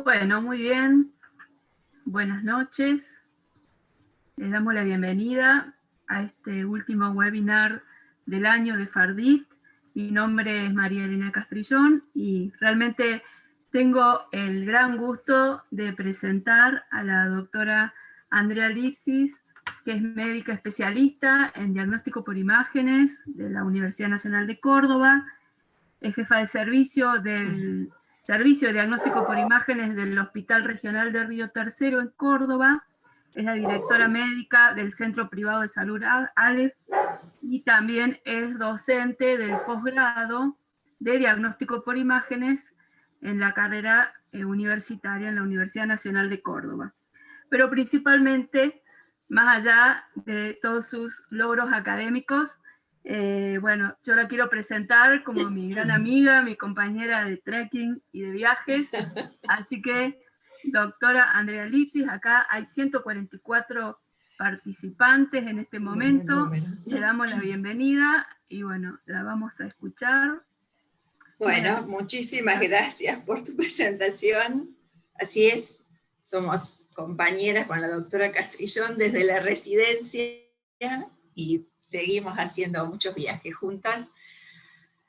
Bueno, muy bien. Buenas noches. Les damos la bienvenida a este último webinar del año de Fardit. Mi nombre es María Elena Castrillón y realmente tengo el gran gusto de presentar a la doctora Andrea Lipsis, que es médica especialista en diagnóstico por imágenes de la Universidad Nacional de Córdoba, es jefa de servicio del Servicio de Diagnóstico por Imágenes del Hospital Regional de Río Tercero en Córdoba, es la directora médica del Centro Privado de Salud ALEF y también es docente del posgrado de Diagnóstico por Imágenes en la carrera universitaria en la Universidad Nacional de Córdoba. Pero principalmente, más allá de todos sus logros académicos, bueno, yo la quiero presentar como mi gran amiga, mi compañera de trekking y de viajes. Así que, doctora Andrea Lipsis, acá hay 144 participantes en este momento. Le damos la bienvenida y bueno, la vamos a escuchar. Bueno, muchísimas gracias por tu presentación. Así es, somos compañeras con la doctora Castrillón desde la residencia y seguimos haciendo muchos viajes juntas.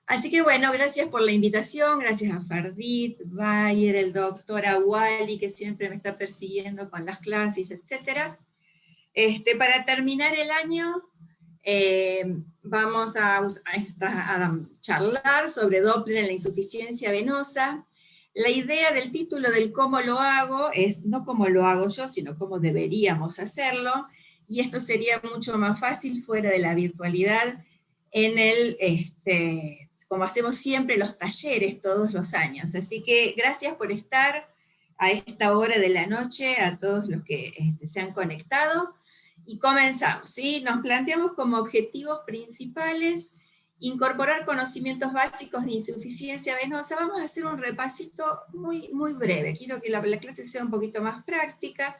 Así que bueno, gracias por la invitación, gracias a Fardit, Bayer, el doctor Awali, que siempre me está persiguiendo con las clases, etc. Para terminar el año, vamos a charlar sobre Doppler en la insuficiencia venosa. La idea del título del cómo lo hago es no cómo lo hago yo, sino cómo deberíamos hacerlo, y esto sería mucho más fácil fuera de la virtualidad, como hacemos siempre los talleres todos los años. Así que gracias por estar a esta hora de la noche, a todos los que se han conectado. Y comenzamos, ¿sí? Nos planteamos como objetivos principales incorporar conocimientos básicos de insuficiencia venosa. Vamos a hacer un repasito muy, muy breve. Quiero que la clase sea un poquito más práctica.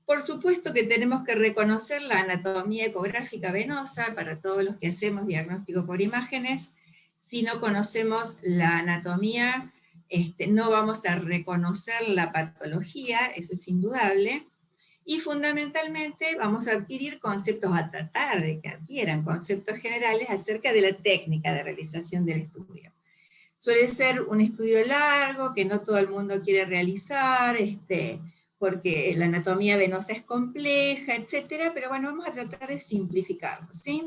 Por supuesto que tenemos que reconocer la anatomía ecográfica venosa para todos los que hacemos diagnóstico por imágenes. Si no conocemos la anatomía, no vamos a reconocer la patología, eso es indudable. Y fundamentalmente vamos a adquirir conceptos, a tratar de que adquieran conceptos generales acerca de la técnica de realización del estudio. Suele ser un estudio largo que no todo el mundo quiere realizar, porque la anatomía venosa es compleja, etc. Pero bueno, vamos a tratar de simplificarlo, ¿sí?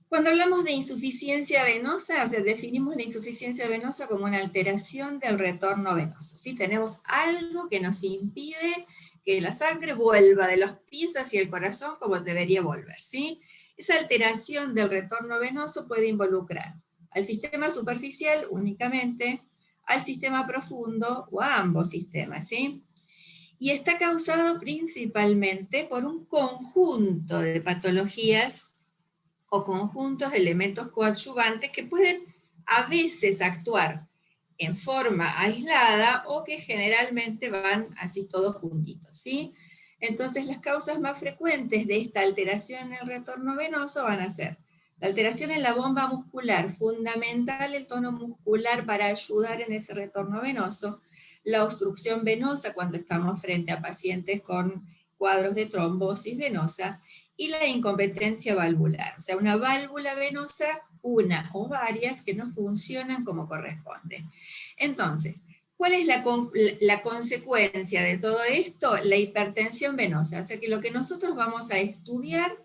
Cuando hablamos de insuficiencia venosa, o sea, definimos la insuficiencia venosa como una alteración del retorno venoso, ¿sí? Tenemos algo que nos impide que la sangre vuelva de los pies hacia el corazón como debería volver, ¿sí? Esa alteración del retorno venoso puede involucrar al sistema superficial únicamente, al sistema profundo o a ambos sistemas, ¿sí? Y está causado principalmente por un conjunto de patologías o conjuntos de elementos coadyuvantes que pueden a veces actuar en forma aislada o que generalmente van así todos juntitos, ¿sí? Entonces las causas más frecuentes de esta alteración en el retorno venoso van a ser la alteración en la bomba muscular, fundamental el tono muscular para ayudar en ese retorno venoso, la obstrucción venosa cuando estamos frente a pacientes con cuadros de trombosis venosa, y la incompetencia valvular, o sea, una válvula venosa, una o varias, que no funcionan como corresponde. Entonces, ¿cuál es la consecuencia de todo esto? La hipertensión venosa, o sea que lo que nosotros vamos a estudiar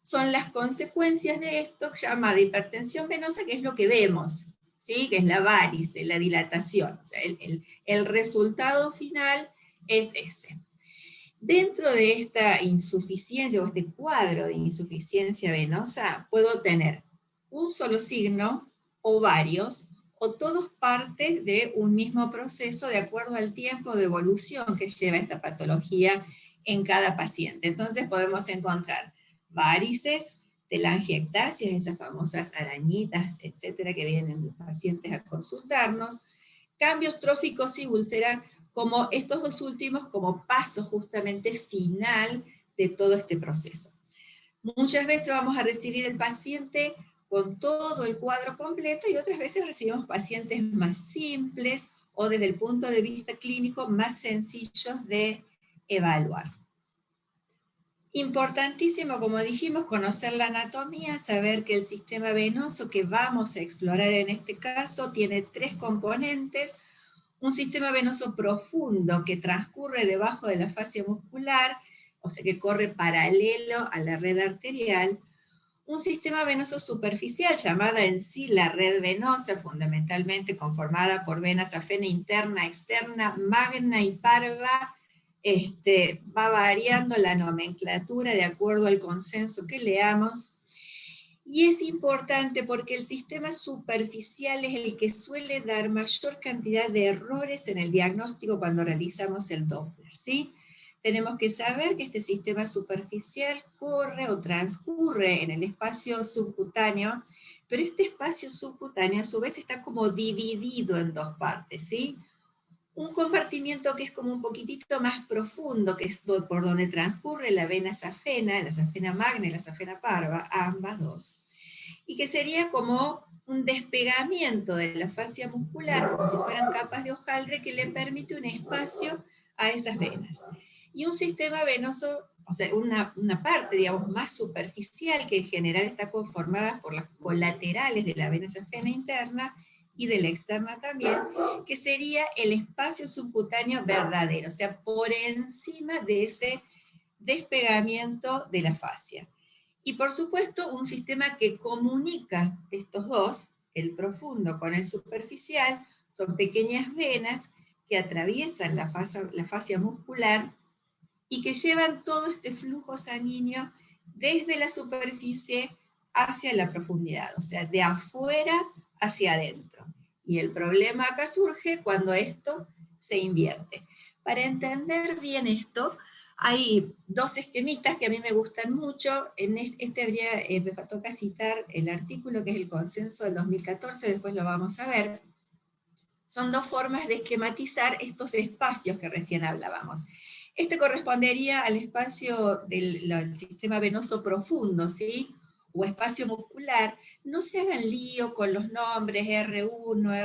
son las consecuencias de esto, llamada hipertensión venosa, que es lo que vemos, ¿sí? Que es la varice, la dilatación, o sea, el resultado final es ese. Dentro de esta insuficiencia, o este cuadro de insuficiencia venosa, puedo tener un solo signo, o varios, o todos partes de un mismo proceso de acuerdo al tiempo de evolución que lleva esta patología en cada paciente. Entonces podemos encontrar varices, telangiectasias, esas famosas arañitas, etcétera, que vienen los pacientes a consultarnos, cambios tróficos y úlceras, como estos dos últimos como paso justamente final de todo este proceso. Muchas veces vamos a recibir el paciente con todo el cuadro completo y otras veces recibimos pacientes más simples o desde el punto de vista clínico más sencillos de evaluar. Importantísimo, como dijimos, conocer la anatomía, saber que el sistema venoso que vamos a explorar en este caso tiene 3 componentes: un sistema venoso profundo que transcurre debajo de la fascia muscular, o sea que corre paralelo a la red arterial; un sistema venoso superficial, llamada en sí la red venosa, fundamentalmente conformada por venas afena interna, externa, magna y parva. Va variando la nomenclatura de acuerdo al consenso que leamos. Y es importante porque el sistema superficial es el que suele dar mayor cantidad de errores en el diagnóstico cuando realizamos el Doppler, ¿sí? Tenemos que saber que este sistema superficial corre o transcurre en el espacio subcutáneo, pero este espacio subcutáneo a su vez está como dividido en 2 partes, ¿sí? Un compartimiento que es como un poquitito más profundo, que es por donde transcurre la vena safena, la safena magna y la safena parva, ambas dos, y que sería como un despegamiento de la fascia muscular, como si fueran capas de hojaldre, que le permite un espacio a esas venas. Y un sistema venoso, o sea, una parte, digamos, más superficial, que en general está conformada por las colaterales de la vena safena interna, y de la externa también, que sería el espacio subcutáneo verdadero, o sea, por encima de ese despegamiento de la fascia. Y por supuesto, un sistema que comunica estos dos, el profundo con el superficial, son pequeñas venas que atraviesan la fascia muscular y que llevan todo este flujo sanguíneo desde la superficie hacia la profundidad, o sea, de afuera hacia adentro. Y el problema acá surge cuando esto se invierte. Para entender bien esto, hay 2 esquemitas que a mí me gustan mucho. En me toca citar el artículo que es el consenso del 2014, después lo vamos a ver. Son 2 formas de esquematizar estos espacios que recién hablábamos. Este correspondería al espacio del sistema venoso profundo, ¿sí? O espacio muscular. No se hagan lío con los nombres R1,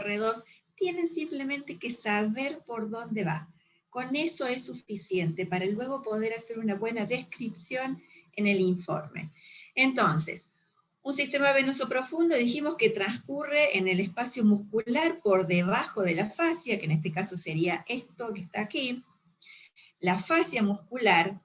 R2, tienen simplemente que saber por dónde va. Con eso es suficiente para luego poder hacer una buena descripción en el informe. Entonces, un sistema venoso profundo dijimos que transcurre en el espacio muscular por debajo de la fascia, que en este caso sería esto que está aquí. La fascia muscular,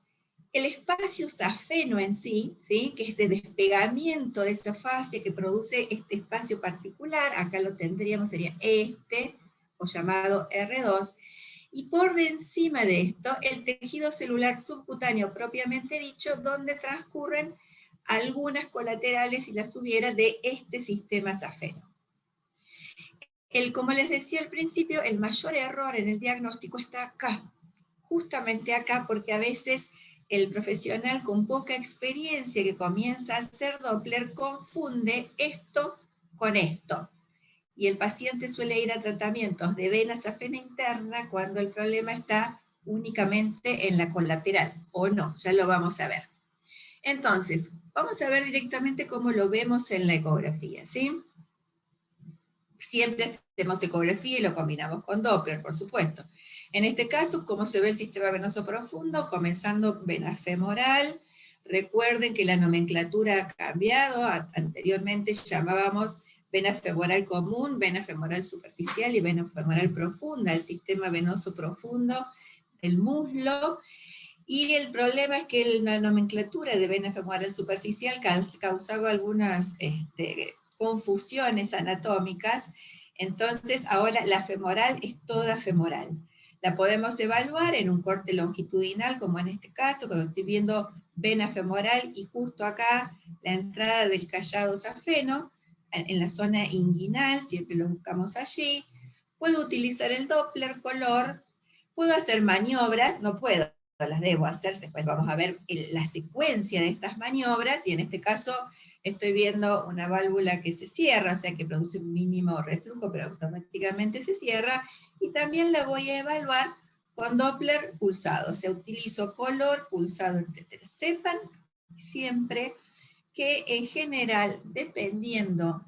el espacio safeno en sí, ¿sí? Que es el despegamiento de esa fascia que produce este espacio particular, acá lo tendríamos, sería este, o llamado R2, y por encima de esto, el tejido celular subcutáneo propiamente dicho, donde transcurren algunas colaterales, si las hubiera, de este sistema safeno. Como les decía al principio, el mayor error en el diagnóstico está acá, justamente acá, porque a veces el profesional con poca experiencia que comienza a hacer Doppler confunde esto con esto. Y el paciente suele ir a tratamientos de vena safena interna cuando el problema está únicamente en la colateral, o no, ya lo vamos a ver. Entonces, vamos a ver directamente cómo lo vemos en la ecografía, ¿sí? Siempre hacemos ecografía y lo combinamos con Doppler, por supuesto. En este caso, ¿cómo se ve el sistema venoso profundo? Comenzando vena femoral. Recuerden que la nomenclatura ha cambiado. Anteriormente llamábamos vena femoral común, vena femoral superficial y vena femoral profunda, el sistema venoso profundo del muslo. Y el problema es que la nomenclatura de vena femoral superficial causaba algunas confusiones anatómicas. Entonces ahora la femoral es toda femoral. La podemos evaluar en un corte longitudinal, como en este caso, cuando estoy viendo vena femoral y justo acá la entrada del callado safeno, en la zona inguinal, siempre lo buscamos allí. Puedo utilizar el Doppler color, puedo hacer maniobras, no puedo, las debo hacer, después vamos a ver la secuencia de estas maniobras, y en este caso estoy viendo una válvula que se cierra, o sea que produce un mínimo reflujo, pero automáticamente se cierra, y también la voy a evaluar con Doppler pulsado, o sea, utilizo color, pulsado, etc. Sepan siempre que en general, dependiendo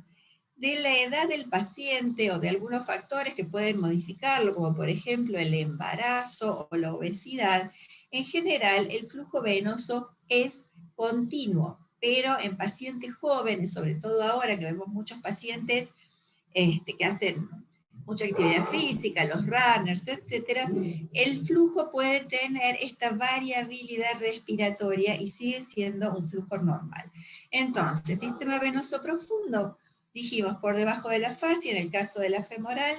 de la edad del paciente o de algunos factores que pueden modificarlo, como por ejemplo el embarazo o la obesidad, en general el flujo venoso es continuo, pero en pacientes jóvenes, sobre todo ahora que vemos muchos pacientes que hacen mucha actividad física, los runners, etc., el flujo puede tener esta variabilidad respiratoria y sigue siendo un flujo normal. Entonces, sistema venoso profundo, dijimos por debajo de la fascia, en el caso de la femoral,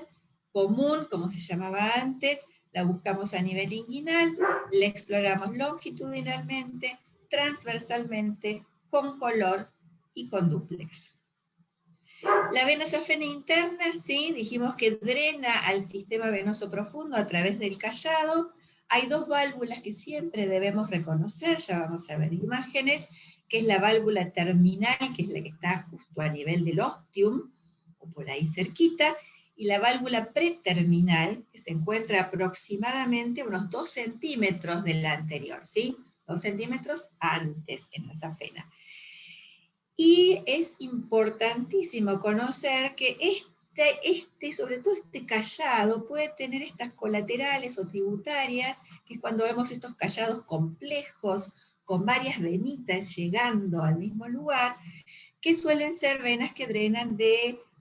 común, como se llamaba antes, la buscamos a nivel inguinal, la exploramos longitudinalmente, transversalmente, con color y con dúplex. La vena safena interna, ¿sí? Dijimos que drena al sistema venoso profundo a través del callado. Hay dos válvulas que siempre debemos reconocer, ya vamos a ver imágenes, que es la válvula terminal, que es la que está justo a nivel del ostium, o por ahí cerquita, y la válvula preterminal, que se encuentra aproximadamente unos 2 centímetros de la anterior, ¿sí? 2 centímetros antes en la safena. Y es importantísimo conocer que sobre todo este callado puede tener estas colaterales o tributarias, que es cuando vemos estos callados complejos, con varias venitas llegando al mismo lugar, que suelen ser venas que drenan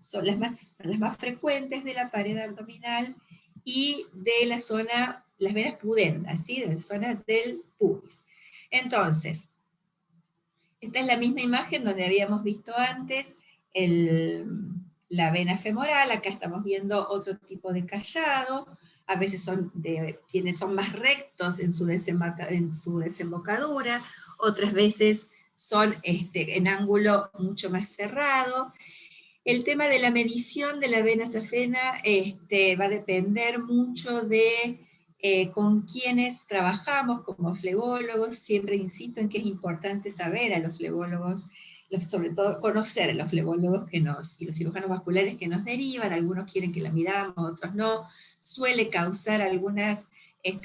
son las más frecuentes de la pared abdominal y de la zona, las venas pudendas, ¿sí? De la zona del pubis. Entonces, esta es la misma imagen donde habíamos visto antes la vena femoral. Acá estamos viendo otro tipo de callado. A veces son más rectos en su desembocadura, otras veces son en ángulo mucho más cerrado. El tema de la medición de la vena safena va a depender mucho de con quienes trabajamos como flebólogos. Siempre insisto en que es importante saber a los flebólogos, sobre todo conocer a los flebólogos y los cirujanos vasculares que nos derivan. Algunos quieren que la midamos, otros no. Suele causar algunas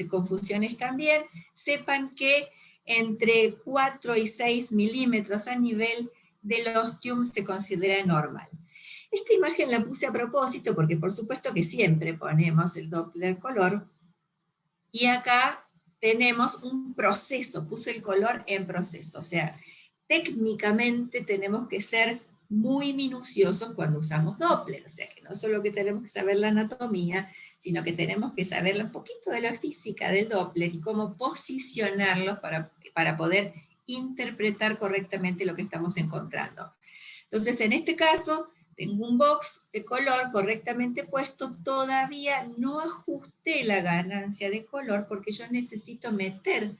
confusiones también. Sepan que entre 4 y 6 milímetros a nivel del ostium se considera normal. Esta imagen la puse a propósito porque por supuesto que siempre ponemos el Doppler color, y acá tenemos un proceso, puse el color en proceso, o sea, técnicamente tenemos que ser muy minuciosos cuando usamos Doppler, o sea que no solo que tenemos que saber la anatomía, sino que tenemos que saber un poquito de la física del Doppler y cómo posicionarlos para poder interpretar correctamente lo que estamos encontrando. Entonces, en este caso, tengo un box de color correctamente puesto, todavía no ajusté la ganancia de color porque yo necesito meter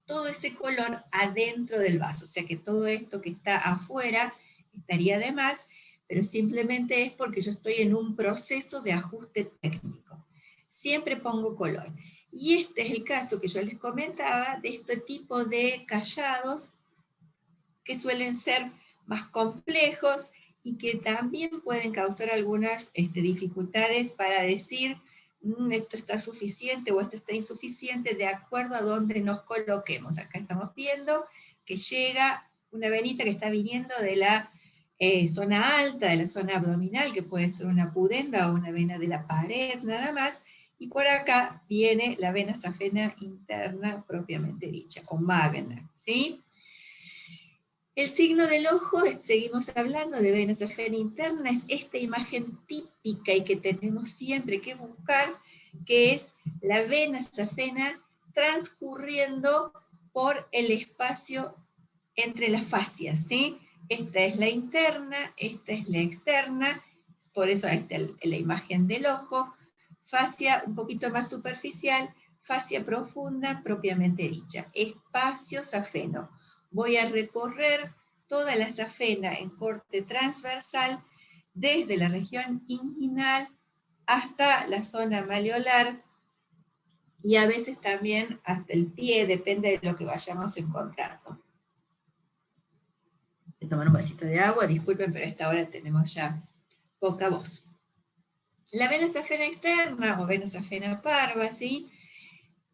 todo ese color adentro del vaso, o sea que todo esto que está afuera estaría de más, pero simplemente es porque yo estoy en un proceso de ajuste técnico. Siempre pongo color. Y este es el caso que yo les comentaba de este tipo de callados que suelen ser más complejos y que también pueden causar algunas dificultades para decir esto está suficiente o esto está insuficiente de acuerdo a donde nos coloquemos. Acá estamos viendo que llega una venita que está viniendo de la zona alta, de la zona abdominal, que puede ser una pudenda o una vena de la pared nada más, y por acá viene la vena safena interna propiamente dicha, o magna, ¿sí? El signo del ojo, seguimos hablando de vena safena interna, es esta imagen típica y que tenemos siempre que buscar, que es la vena safena transcurriendo por el espacio entre las fascias, ¿sí? Esta es la interna, esta es la externa, por eso esta es la imagen del ojo, fascia un poquito más superficial, fascia profunda propiamente dicha, espacio safeno. Voy a recorrer toda la safena en corte transversal desde la región inguinal hasta la zona malleolar y a veces también hasta el pie, depende de lo que vayamos encontrando. Voy a tomar un vasito de agua, disculpen, pero a esta hora tenemos ya poca voz. La vena safena externa o vena safena parva, ¿sí?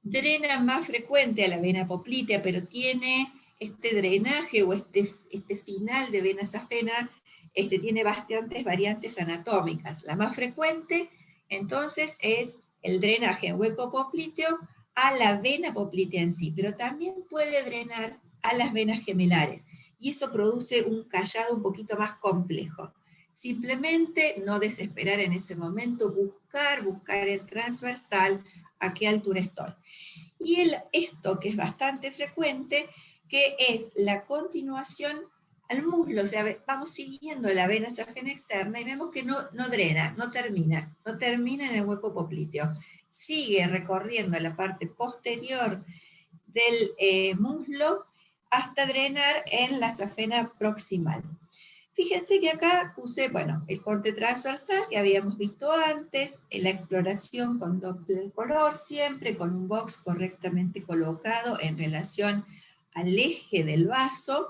Drena más frecuente a la vena poplitea, pero tiene este drenaje o este final de vena safena tiene bastantes variantes anatómicas. La más frecuente, entonces, es el drenaje en hueco popliteo a la vena poplitea en sí, pero también puede drenar a las venas gemelares, y eso produce un callado un poquito más complejo. Simplemente no desesperar en ese momento, buscar en transversal a qué altura estoy. Y esto que es bastante frecuente, que es la continuación al muslo, o sea, vamos siguiendo la vena safena externa y vemos que no drena, no termina en el hueco popliteo. Sigue recorriendo la parte posterior del muslo hasta drenar en la safena proximal. Fíjense que acá puse, bueno, el corte transversal que habíamos visto antes, la exploración con Doppler color, siempre con un box correctamente colocado en relación al eje del vaso.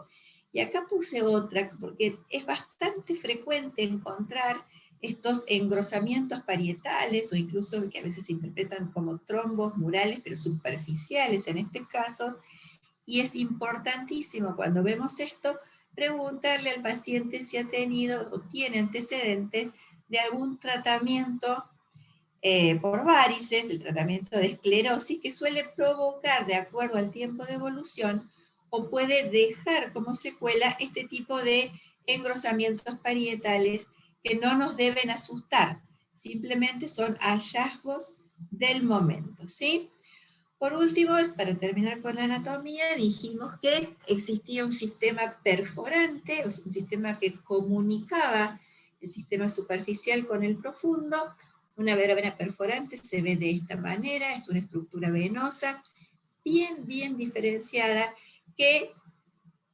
Y acá puse otra, porque es bastante frecuente encontrar estos engrosamientos parietales, o incluso que a veces se interpretan como trombos murales, pero superficiales en este caso, y es importantísimo cuando vemos esto, preguntarle al paciente si ha tenido o tiene antecedentes de algún tratamiento por varices, el tratamiento de esclerosis, que suele provocar, de acuerdo al tiempo de evolución, o puede dejar como secuela este tipo de engrosamientos parietales que no nos deben asustar, simplemente son hallazgos del momento, ¿sí? Por último, para terminar con la anatomía, dijimos que existía un sistema perforante, o sea, un sistema que comunicaba el sistema superficial con el profundo. Una vena perforante se ve de esta manera, es una estructura venosa bien diferenciada que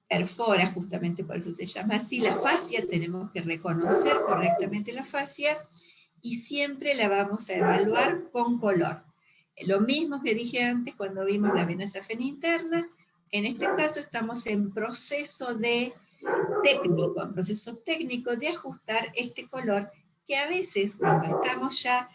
perfora, justamente por eso se llama así, la fascia. Tenemos que reconocer correctamente la fascia y siempre la vamos a evaluar con color. Lo mismo que dije antes cuando vimos la vena safena interna, en este caso estamos en proceso técnico de ajustar este color, que a veces cuando estamos ya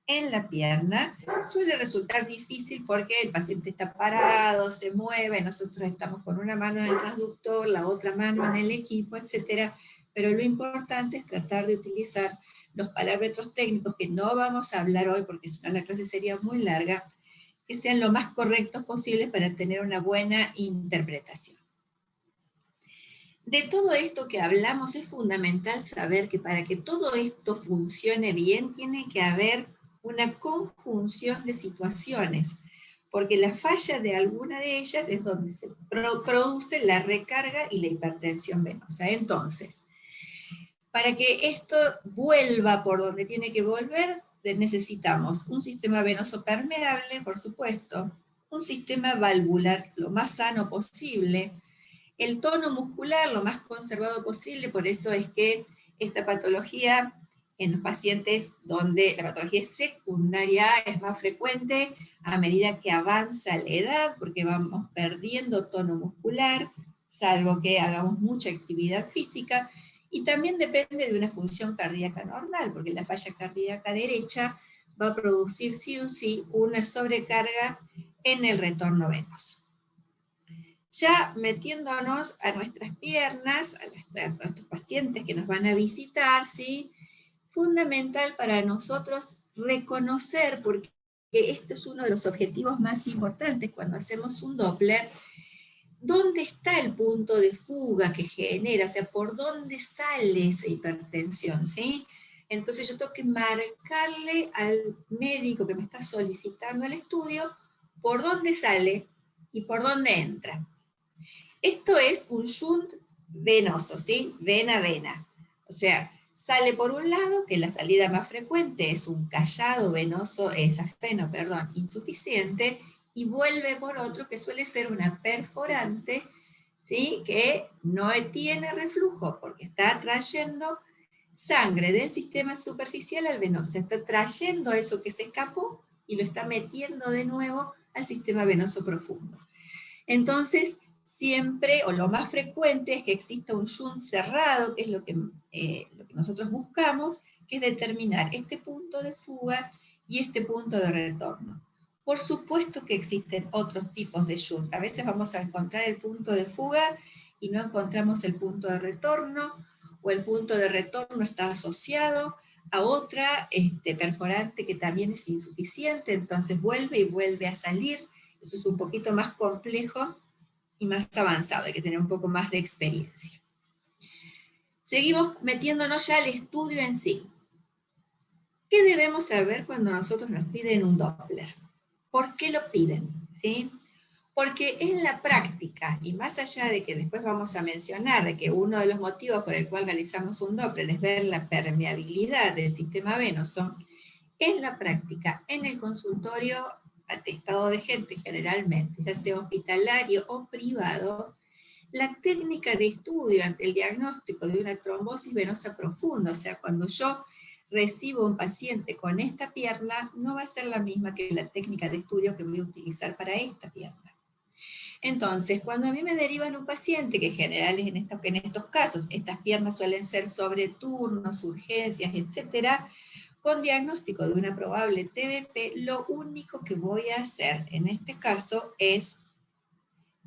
en la pierna suele resultar difícil porque el paciente está parado, se mueve, nosotros estamos con una mano en el transductor, la otra mano en el equipo, etc. Pero lo importante es tratar de utilizar los parámetros técnicos, que no vamos a hablar hoy porque si no la clase sería muy larga, que sean lo más correctos posibles para tener una buena interpretación. De todo esto que hablamos es fundamental saber que para que todo esto funcione bien tiene que haber una conjunción de situaciones, porque la falla de alguna de ellas es donde se produce la recarga y la hipertensión venosa. Entonces, para que esto vuelva por donde tiene que volver, necesitamos un sistema venoso permeable, por supuesto, un sistema valvular lo más sano posible, el tono muscular lo más conservado posible. Por eso es que esta patología en los pacientes donde la patología es secundaria es más frecuente a medida que avanza la edad, porque vamos perdiendo tono muscular, salvo que hagamos mucha actividad física, y también depende de una función cardíaca normal, porque la falla cardíaca derecha va a producir sí o sí una sobrecarga en el retorno venoso. Ya metiéndonos a nuestras piernas, a nuestros pacientes que nos van a visitar, ¿sí? Fundamental para nosotros reconocer, porque este es uno de los objetivos más importantes cuando hacemos un Doppler, dónde está el punto de fuga que genera, o sea, por dónde sale esa hipertensión, ¿sí? Entonces yo tengo que marcarle al médico que me está solicitando el estudio por dónde sale y por dónde entra. Esto es un shunt venoso, ¿sí? Vena a vena. O sea, sale por un lado, que la salida más frecuente es un callado venoso, safeno, perdón, insuficiente, y vuelve por otro, que suele ser una perforante, ¿sí? Que no tiene reflujo, porque está trayendo sangre del sistema superficial al venoso. Se está trayendo eso que se escapó y lo está metiendo de nuevo al sistema venoso profundo. Entonces, siempre, o lo más frecuente, es que exista un shunt cerrado, que es lo que nosotros buscamos, que es determinar este punto de fuga y este punto de retorno. Por supuesto que existen otros tipos de shunt. A veces vamos a encontrar el punto de fuga y no encontramos el punto de retorno, o el punto de retorno está asociado a otra perforante que también es insuficiente, entonces vuelve y vuelve a salir. Eso es un poquito más complejo y más avanzado, hay que tener un poco más de experiencia. Seguimos metiéndonos ya al estudio en sí. ¿Qué debemos saber cuando nosotros nos piden un Doppler? ¿Por qué lo piden? ¿Sí? Porque en la práctica, y más allá de que después vamos a mencionar de que uno de los motivos por el cual realizamos un Doppler es ver la permeabilidad del sistema venoso, en la práctica, en el consultorio atestado de gente generalmente, ya sea hospitalario o privado, la técnica de estudio ante el diagnóstico de una trombosis venosa profunda, o sea, cuando yo recibo un paciente con esta pierna, no va a ser la misma que la técnica de estudio que voy a utilizar para esta pierna. Entonces, cuando a mí me derivan un paciente, que en general es en estos casos, estas piernas suelen ser sobre turnos, urgencias, etcétera, con diagnóstico de una probable TBP, lo único que voy a hacer en este caso es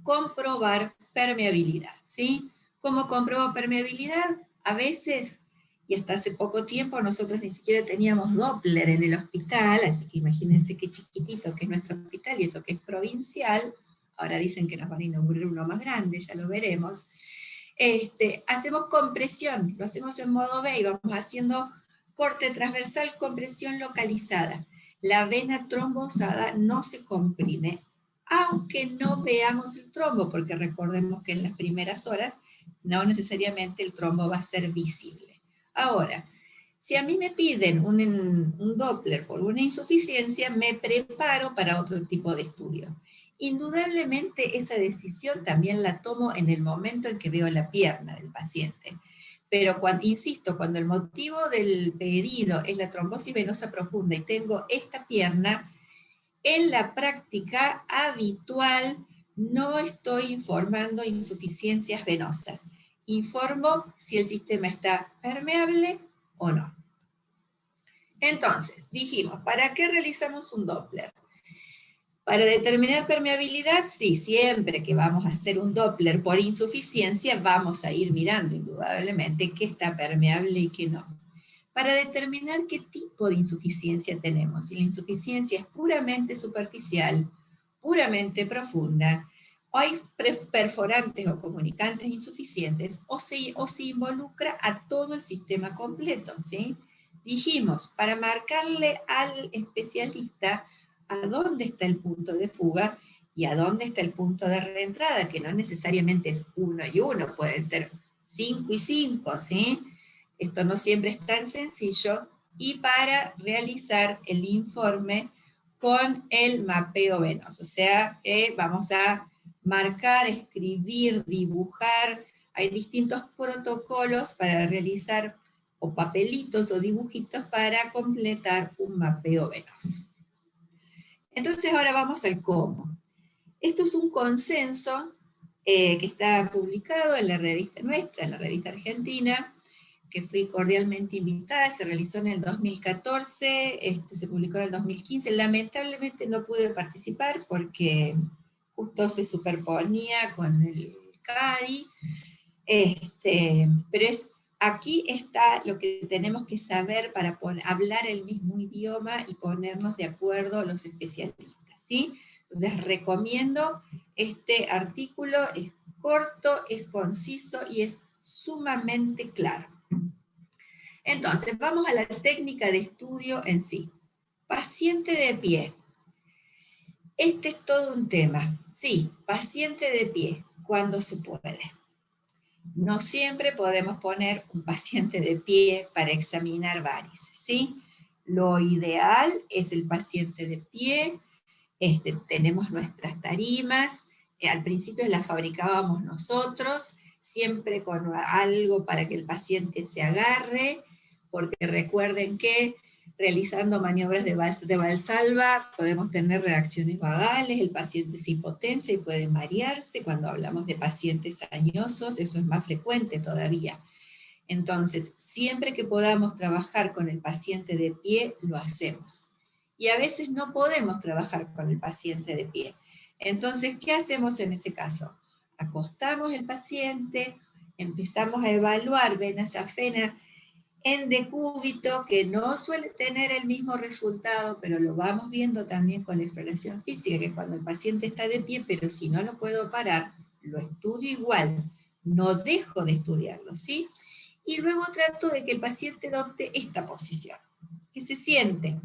comprobar permeabilidad, ¿sí? ¿Cómo compruebo permeabilidad? A veces, y hasta hace poco tiempo, nosotros ni siquiera teníamos Doppler en el hospital, así que imagínense qué chiquitito que es nuestro hospital, y eso que es provincial. Ahora dicen que nos van a inaugurar uno más grande, ya lo veremos. Hacemos compresión, lo hacemos en modo B, y vamos haciendo corte transversal, compresión localizada. La vena trombosada no se comprime, aunque no veamos el trombo, porque recordemos que en las primeras horas no necesariamente el trombo va a ser visible. Ahora, si a mí me piden un Doppler por una insuficiencia, me preparo para otro tipo de estudio. Indudablemente esa decisión también la tomo en el momento en que veo la pierna del paciente. Pero insisto, cuando el motivo del pedido es la trombosis venosa profunda y tengo esta pierna, en la práctica habitual no estoy informando insuficiencias venosas. Informo si el sistema está permeable o no. Entonces, dijimos, ¿para qué realizamos un Doppler? Para determinar permeabilidad, sí, siempre que vamos a hacer un Doppler por insuficiencia, vamos a ir mirando indudablemente qué está permeable y qué no. Para determinar qué tipo de insuficiencia tenemos, si la insuficiencia es puramente superficial, puramente profunda, o hay perforantes o comunicantes insuficientes, o se involucra a todo el sistema completo, ¿sí? Dijimos, para marcarle al especialista a dónde está el punto de fuga y a dónde está el punto de reentrada, que no necesariamente es 1 y 1, pueden ser 5 y 5, ¿sí? Esto no siempre es tan sencillo, y para realizar el informe con el mapeo venoso, o sea, vamos a marcar, escribir, dibujar, hay distintos protocolos para realizar, o papelitos o dibujitos para completar un mapeo venoso. Entonces ahora vamos al cómo. Esto es un consenso que está publicado en la revista nuestra, en la revista argentina, que fui cordialmente invitada, se realizó en el 2014, se publicó en el 2015, lamentablemente no pude participar porque justo se superponía con el CADI, pero aquí está lo que tenemos que saber para hablar el mismo idioma y ponernos de acuerdo los especialistas, ¿sí? Entonces recomiendo este artículo, es corto, es conciso y es sumamente claro. Entonces, vamos a la técnica de estudio en sí. Paciente de pie. Este es todo un tema. Sí, paciente de pie, cuando se puede. No siempre podemos poner un paciente de pie para examinar varices, ¿sí? Lo ideal es el paciente de pie. Tenemos nuestras tarimas. Al principio las fabricábamos nosotros, siempre con algo para que el paciente se agarre, porque recuerden que realizando maniobras de Valsalva podemos tener reacciones vagales, el paciente se hipotensa y puede marearse. Cuando hablamos de pacientes añosos, eso es más frecuente todavía. Entonces, siempre que podamos trabajar con el paciente de pie, lo hacemos. Y a veces no podemos trabajar con el paciente de pie. Entonces, ¿qué hacemos en ese caso? Acostamos el paciente, empezamos a evaluar vena safena en decúbito, que no suele tener el mismo resultado, pero lo vamos viendo también con la exploración física, que cuando el paciente está de pie, pero si no lo puedo parar, lo estudio igual, no dejo de estudiarlo, ¿sí? Y luego trato de que el paciente adopte esta posición, que se siente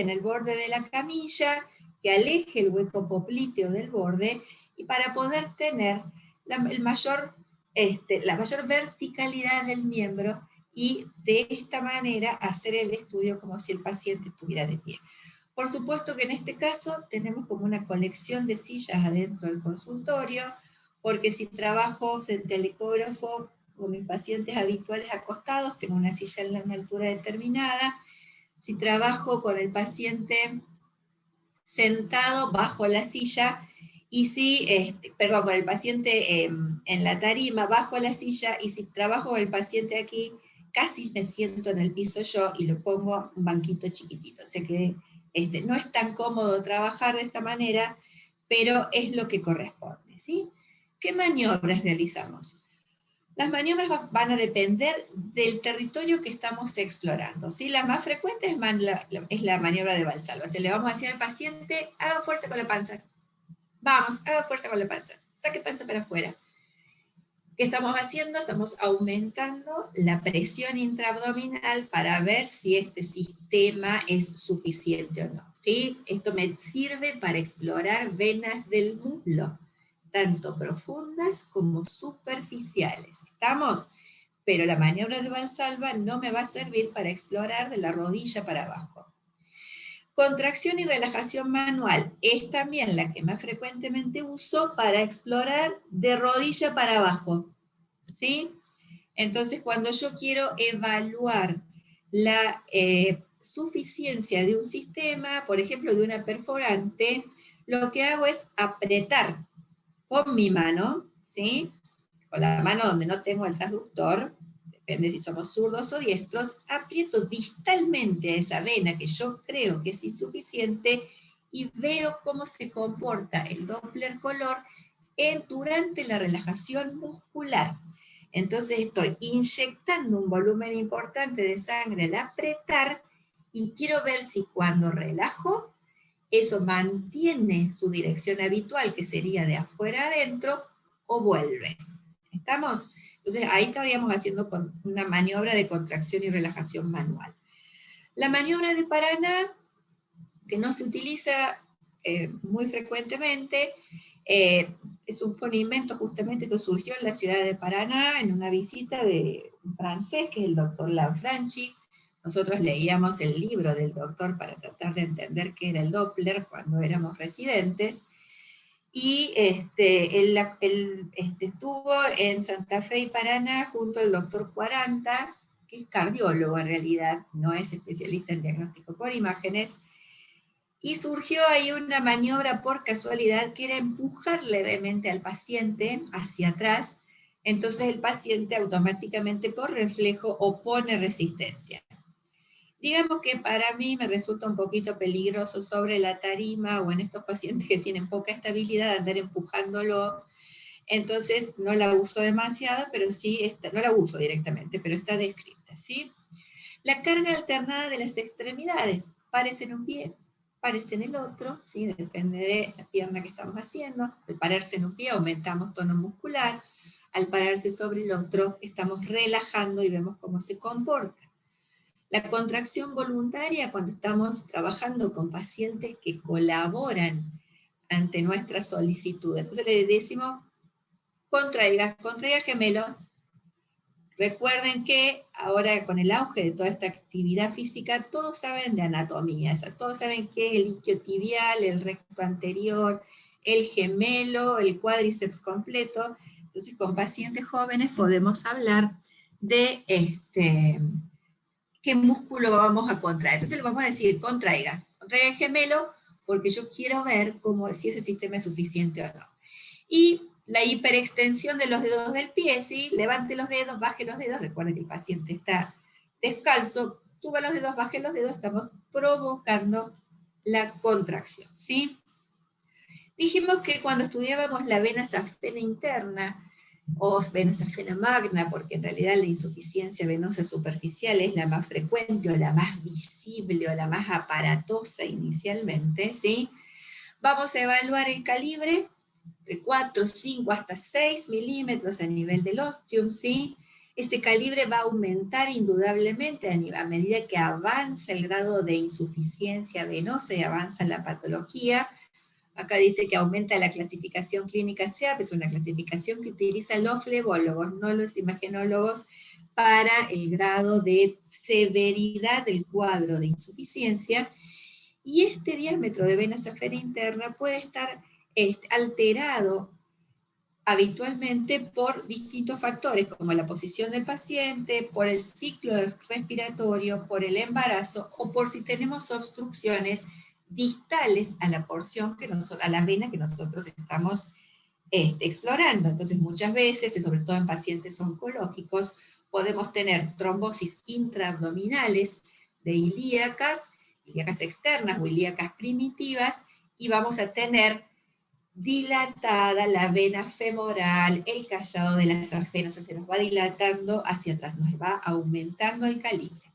en el borde de la camilla, que aleje el hueco popliteo del borde, y para poder tener la mayor verticalidad del miembro, y de esta manera hacer el estudio como si el paciente estuviera de pie. Por supuesto que en este caso tenemos como una colección de sillas adentro del consultorio, porque si trabajo frente al ecógrafo con mis pacientes habituales acostados, tengo una silla en una altura determinada. Si trabajo con el paciente sentado bajo la silla, y si, con el paciente en la tarima bajo la silla, y si trabajo con el paciente aquí, casi me siento en el piso yo y lo pongo un banquito chiquitito. O sea que no es tan cómodo trabajar de esta manera, pero es lo que corresponde, ¿sí? ¿Qué maniobras realizamos? Las maniobras van a depender del territorio que estamos explorando, ¿sí? La más frecuente es la maniobra de Valsalva. O sea, le vamos a decir al paciente, haga fuerza con la panza. Vamos, haga fuerza con la panza. Saque panza para afuera. ¿Qué estamos haciendo? Estamos aumentando la presión intraabdominal para ver si este sistema es suficiente o no, ¿sí? Esto me sirve para explorar venas del muslo, tanto profundas como superficiales. ¿Estamos? Pero la maniobra de Valsalva no me va a servir para explorar de la rodilla para abajo. Contracción y relajación manual es también la que más frecuentemente uso para explorar de rodilla para abajo, ¿sí? Entonces, cuando yo quiero evaluar la suficiencia de un sistema, por ejemplo, de una perforante, lo que hago es apretar con mi mano, ¿sí? Con la mano donde no tengo el transductor, depende si somos zurdos o diestros, aprieto distalmente a esa vena que yo creo que es insuficiente y veo cómo se comporta el Doppler color durante la relajación muscular. Entonces estoy inyectando un volumen importante de sangre al apretar y quiero ver si cuando relajo eso mantiene su dirección habitual, que sería de afuera adentro, o vuelve. ¿Estamos? Entonces ahí estaríamos haciendo una maniobra de contracción y relajación manual. La maniobra de Paraná, que no se utiliza muy frecuentemente, es un fonimento, justamente esto surgió en la ciudad de Paraná, en una visita de un francés, que es el doctor Lanfranchi. Nosotros leíamos el libro del doctor para tratar de entender qué era el Doppler cuando éramos residentes, y él estuvo en Santa Fe y Paraná junto al doctor Cuaranta, que es cardiólogo en realidad, no es especialista en diagnóstico por imágenes, y surgió ahí una maniobra por casualidad que era empujar levemente al paciente hacia atrás, entonces el paciente automáticamente por reflejo opone resistencia. Digamos que para mí me resulta un poquito peligroso sobre la tarima o en estos pacientes que tienen poca estabilidad andar empujándolo, entonces no la uso demasiado, pero sí, no la uso directamente, pero está descrita, ¿sí? La carga alternada de las extremidades, parece en un pie, parece en el otro, ¿sí? Depende de la pierna que estamos haciendo. Al pararse en un pie aumentamos tono muscular, al pararse sobre el otro estamos relajando y vemos cómo se comporta. La contracción voluntaria, cuando estamos trabajando con pacientes que colaboran ante nuestra solicitud. Entonces le decimos, contraiga gemelo. Recuerden que ahora con el auge de toda esta actividad física, todos saben de anatomía, o sea, todos saben qué es el isquiotibial, el recto anterior, el gemelo, el cuádriceps completo. Entonces con pacientes jóvenes podemos hablar de qué músculo vamos a contraer. Entonces le vamos a decir, contraiga el gemelo, porque yo quiero ver si ese sistema es suficiente o no. Y la hiperextensión de los dedos del pie, ¿sí? Levante los dedos, baje los dedos, recuerden que el paciente está descalzo, suba los dedos, baje los dedos, estamos provocando la contracción, ¿sí? Dijimos que cuando estudiábamos la vena safena interna, o vena safena magna, porque en realidad la insuficiencia venosa superficial es la más frecuente, o la más visible, o la más aparatosa inicialmente, ¿sí? Vamos a evaluar el calibre de 4, 5, hasta 6 milímetros a nivel del ostium, ¿sí? Ese calibre va a aumentar indudablemente a medida que avanza el grado de insuficiencia venosa y avanza la patología. Acá dice que aumenta la clasificación clínica SEAP, es una clasificación que utilizan los flebólogos, no los imagenólogos, para el grado de severidad del cuadro de insuficiencia. Y este diámetro de vena safena interna puede estar alterado habitualmente por distintos factores, como la posición del paciente, por el ciclo respiratorio, por el embarazo, o por si tenemos obstrucciones distales a la porción, a la vena que nosotros estamos explorando. Entonces, muchas veces, y sobre todo en pacientes oncológicos, podemos tener trombosis intraabdominales de ilíacas externas o ilíacas primitivas, y vamos a tener dilatada la vena femoral, el callado de la safena, o sea, se nos va dilatando hacia atrás, nos va aumentando el calibre.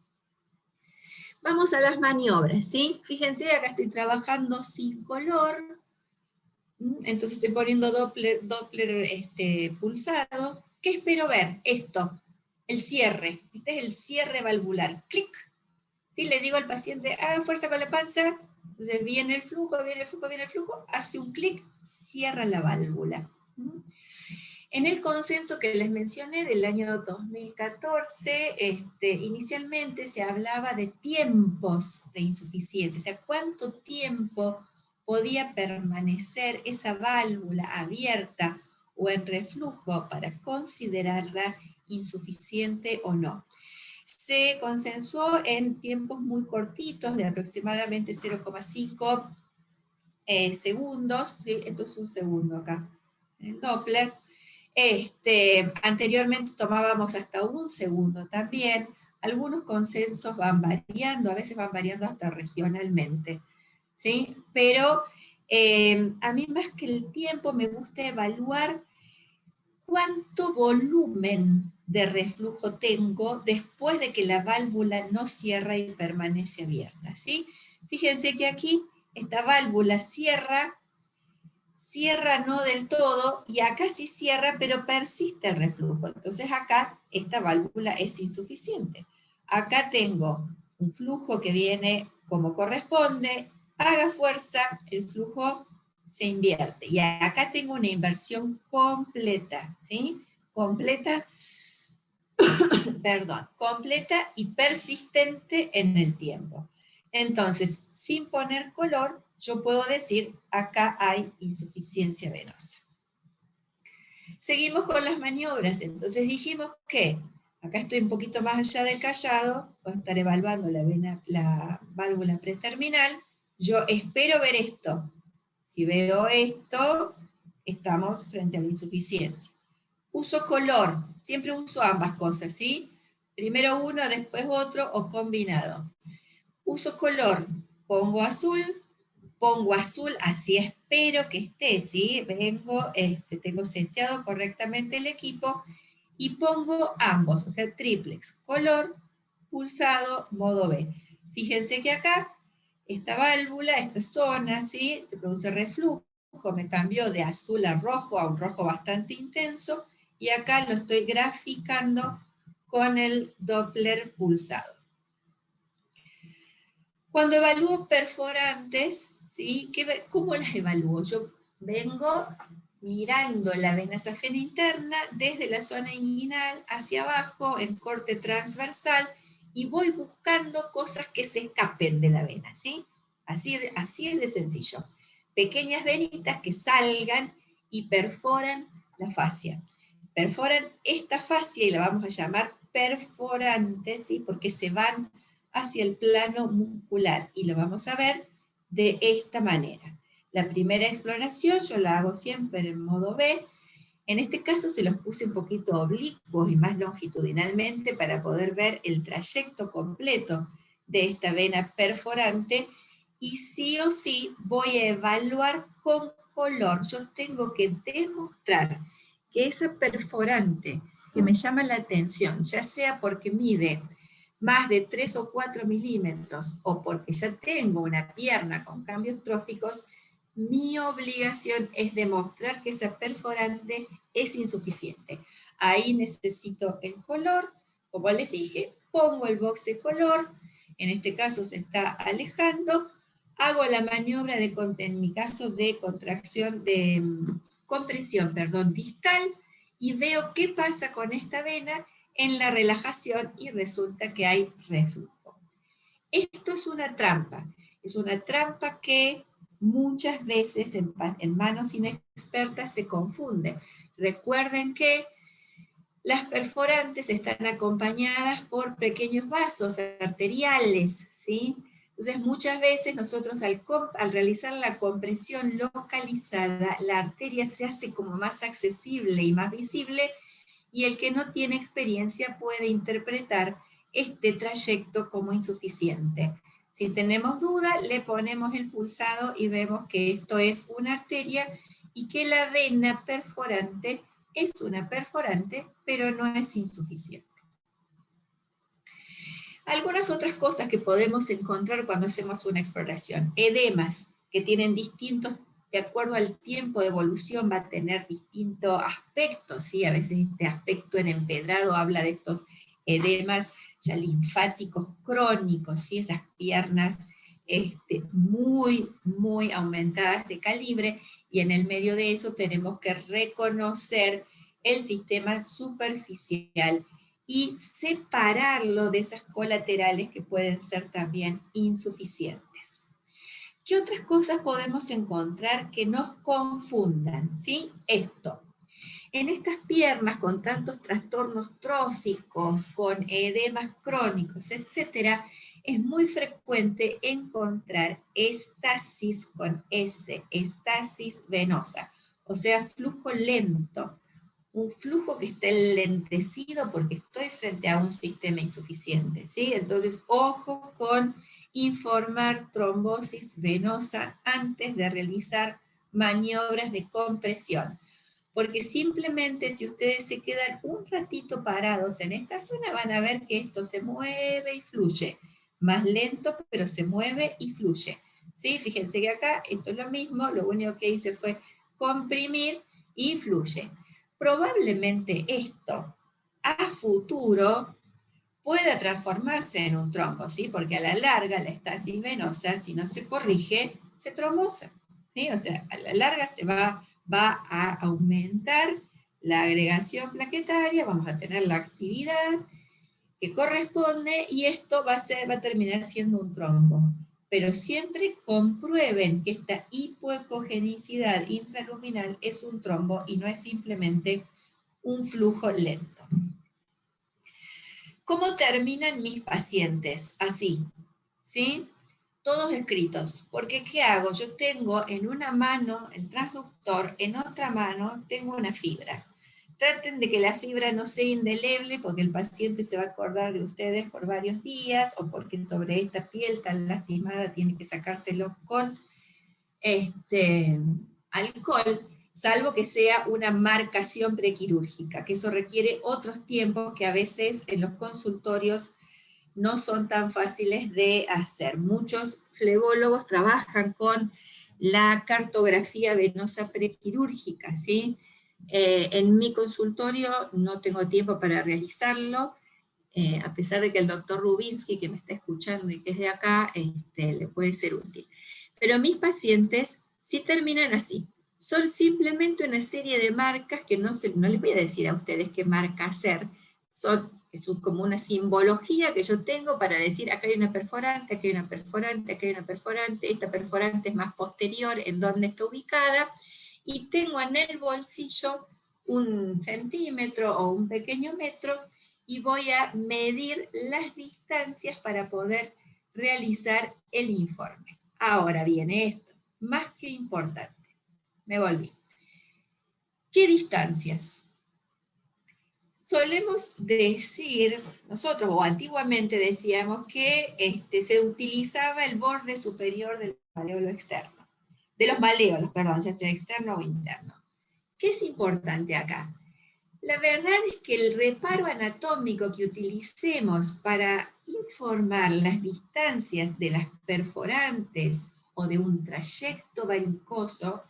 Vamos a las maniobras, ¿sí? Fíjense, acá estoy trabajando sin color, entonces estoy poniendo Doppler pulsado. ¿Qué espero ver? Esto, el cierre. Este es el cierre valvular. Clic. ¿Sí? Le digo al paciente, haga fuerza con la panza, entonces viene el flujo, hace un clic, cierra la válvula. En el consenso que les mencioné del año 2014, inicialmente se hablaba de tiempos de insuficiencia, o sea, cuánto tiempo podía permanecer esa válvula abierta o en reflujo para considerarla insuficiente o no. Se consensuó en tiempos muy cortitos, de aproximadamente 0,5 segundos, ¿sí? Esto es un segundo acá, en el Doppler. Anteriormente tomábamos hasta un segundo también. Algunos consensos van variando, a veces van variando hasta regionalmente, ¿sí? Pero a mí más que el tiempo me gusta evaluar cuánto volumen de reflujo tengo después de que la válvula no cierra y permanece abierta, ¿sí? Fíjense que aquí esta válvula cierra no del todo, y acá sí cierra, pero persiste el reflujo. Entonces acá esta válvula es insuficiente. Acá tengo un flujo que viene como corresponde, haga fuerza, el flujo se invierte. Y acá tengo una inversión completa, ¿sí? Completa y persistente en el tiempo. Entonces, sin poner color, yo puedo decir, acá hay insuficiencia venosa. Seguimos con las maniobras. Entonces dijimos que, acá estoy un poquito más allá del callado, voy a estar evaluando la válvula preterminal. Yo espero ver esto. Si veo esto, estamos frente a la insuficiencia. Uso color, siempre uso ambas cosas, ¿sí? Primero uno, después otro, o combinado. Uso color, pongo azul, así espero que esté, ¿sí? Tengo seteado correctamente el equipo, y pongo ambos, o sea, triplex, color, pulsado, modo B. Fíjense que acá, esta válvula, esta zona, ¿sí? Se produce reflujo, me cambió de azul a un rojo bastante intenso, y acá lo estoy graficando con el Doppler pulsado. Cuando evalúo perforantes, ¿sí? ¿Cómo las evalúo? Yo vengo mirando la vena safena interna desde la zona inguinal hacia abajo en corte transversal, y voy buscando cosas que se escapen de la vena, ¿sí? Así es de sencillo. Pequeñas venitas que salgan y perforan la fascia. Perforan esta fascia y la vamos a llamar perforante, ¿sí? Porque se van hacia el plano muscular, y lo vamos a ver de esta manera. La primera exploración yo la hago siempre en modo B. En este caso se los puse un poquito oblicuos y más longitudinalmente para poder ver el trayecto completo de esta vena perforante, y sí o sí voy a evaluar con color. Yo tengo que demostrar que esa perforante que me llama la atención, ya sea porque mide más de 3 o 4 milímetros o porque ya tengo una pierna con cambios tróficos, mi obligación es demostrar que esa perforante es insuficiente. Ahí necesito el color, como les dije, pongo el box de color, en este caso se está alejando, hago la maniobra de, en mi caso, de compresión, distal, y veo qué pasa con esta vena en la relajación y resulta que hay reflujo. Esto es una trampa que muchas veces en manos inexpertas se confunde. Recuerden que las perforantes están acompañadas por pequeños vasos arteriales, ¿sí? Entonces muchas veces nosotros al realizar la compresión localizada, la arteria se hace como más accesible y más visible, y el que no tiene experiencia puede interpretar este trayecto como insuficiente. Si tenemos duda, le ponemos el pulsado y vemos que esto es una arteria y que la vena perforante es una perforante, pero no es insuficiente. Algunas otras cosas que podemos encontrar cuando hacemos una exploración. Edemas, que tienen distintos, de acuerdo al tiempo de evolución, va a tener distintos aspectos, ¿sí? A veces este aspecto en empedrado habla de estos edemas ya linfáticos crónicos, ¿sí? Esas piernas muy, muy aumentadas de calibre, y en el medio de eso tenemos que reconocer el sistema superficial y separarlo de esas colaterales que pueden ser también insuficientes. ¿Qué otras cosas podemos encontrar que nos confundan? ¿Sí? Esto. En estas piernas con tantos trastornos tróficos, con edemas crónicos, etc., es muy frecuente encontrar estasis con S, estasis venosa, o sea, flujo lento. Un flujo que está enlentecido porque estoy frente a un sistema insuficiente, ¿sí? Entonces, ojo con informar trombosis venosa antes de realizar maniobras de compresión, porque simplemente si ustedes se quedan un ratito parados en esta zona van a ver que esto se mueve y fluye, más lento, pero se mueve y fluye, ¿sí? Fíjense que acá esto es lo mismo, lo único que hice fue comprimir y fluye. Probablemente esto a futuro pueda transformarse en un trombo, ¿sí? Porque a la larga la estasis venosa, si no se corrige, se trombosa, ¿sí? O sea, a la larga se va a aumentar la agregación plaquetaria, vamos a tener la actividad que corresponde y esto va a terminar siendo un trombo. Pero siempre comprueben que esta hipoecogenicidad intraluminal es un trombo y no es simplemente un flujo lento. ¿Cómo terminan mis pacientes? Así, ¿sí? Todos escritos. Porque ¿qué hago? Yo tengo en una mano el transductor, en otra mano tengo una fibra. Traten de que la fibra no sea indeleble porque el paciente se va a acordar de ustedes por varios días o porque sobre esta piel tan lastimada tiene que sacárselo con alcohol, salvo que sea una marcación prequirúrgica, que eso requiere otros tiempos que a veces en los consultorios no son tan fáciles de hacer. Muchos flebólogos trabajan con la cartografía venosa prequirúrgica, ¿sí? En mi consultorio no tengo tiempo para realizarlo, a pesar de que el doctor Rubinsky, que me está escuchando y que es de acá, le puede ser útil. Pero mis pacientes sí terminan así. Son simplemente una serie de marcas que no les voy a decir a ustedes qué marca hacer. Es como una simbología que yo tengo para decir, acá hay una perforante, acá hay una perforante, acá hay una perforante, esta perforante es más posterior, en dónde está ubicada, y tengo en el bolsillo 1 centímetro o un pequeño metro, y voy a medir las distancias para poder realizar el informe. Ahora viene esto, más que importante. Me volví. ¿Qué distancias? Solemos decir, nosotros, o antiguamente decíamos que se utilizaba el borde superior del maléolo externo. De los maléolos, perdón, ya sea externo o interno. ¿Qué es importante acá? La verdad es que el reparo anatómico que utilicemos para informar las distancias de las perforantes o de un trayecto varicoso,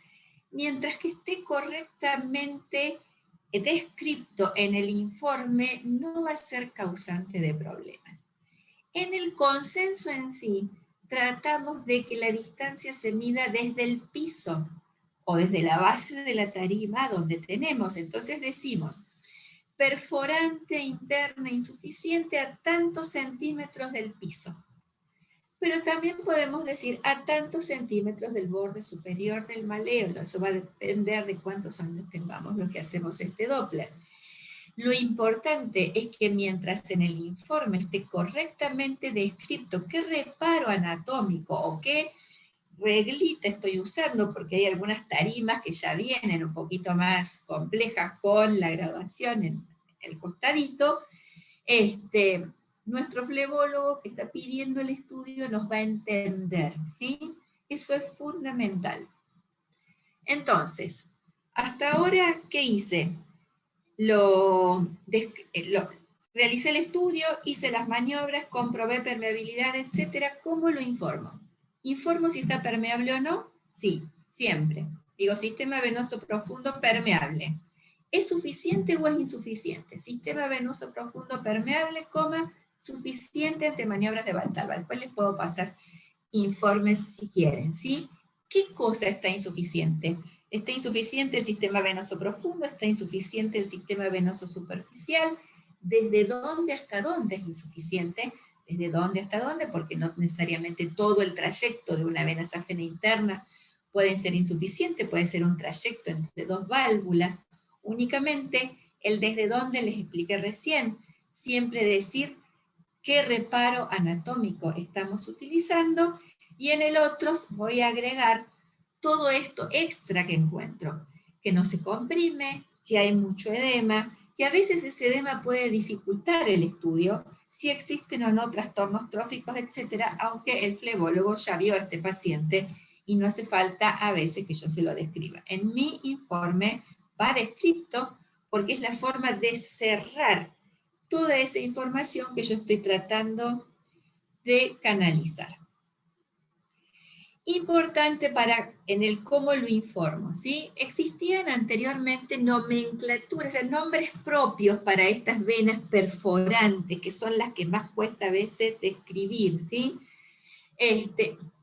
mientras que esté correctamente descrito en el informe, no va a ser causante de problemas. En el consenso en sí, tratamos de que la distancia se mida desde el piso o desde la base de la tarima donde tenemos. Entonces decimos, perforante interna insuficiente a tantos centímetros del piso. Pero también podemos decir a tantos centímetros del borde superior del maléolo. Eso va a depender de cuántos años tengamos los que hacemos este Doppler. Lo importante es que mientras en el informe esté correctamente descrito qué reparo anatómico o qué reglita estoy usando, porque hay algunas tarimas que ya vienen un poquito más complejas con la graduación en el costadito, nuestro flebólogo que está pidiendo el estudio nos va a entender, ¿sí? Eso es fundamental. Entonces, hasta ahora, ¿qué hice? Realicé el estudio, hice las maniobras, comprobé permeabilidad, etcétera. ¿Cómo lo informo? ¿Informo si está permeable o no? Sí, siempre. Digo, sistema venoso profundo permeable. ¿Es suficiente o es insuficiente? Sistema venoso profundo permeable, suficiente ante maniobras de Valsalva. Después les puedo pasar informes si quieren, ¿sí? ¿Qué cosa está insuficiente? Está insuficiente el sistema venoso profundo, está insuficiente el sistema venoso superficial. ¿Desde dónde hasta dónde es insuficiente? ¿Desde dónde hasta dónde? Porque no necesariamente todo el trayecto de una vena sáfena interna puede ser insuficiente, puede ser un trayecto entre dos válvulas. Únicamente el desde dónde les expliqué recién. Siempre decir qué reparo anatómico estamos utilizando, y en el otro voy a agregar todo esto extra que encuentro, que no se comprime, que hay mucho edema, que a veces ese edema puede dificultar el estudio, si existen o no trastornos tróficos, etcétera, aunque el flebólogo ya vio a este paciente y no hace falta a veces que yo se lo describa. En mi informe va descrito porque es la forma de cerrar toda esa información que yo estoy tratando de canalizar. Importante en el cómo lo informo, ¿sí? Existían anteriormente nomenclaturas, o sea, nombres propios para estas venas perforantes, que son las que más cuesta a veces describir, ¿sí?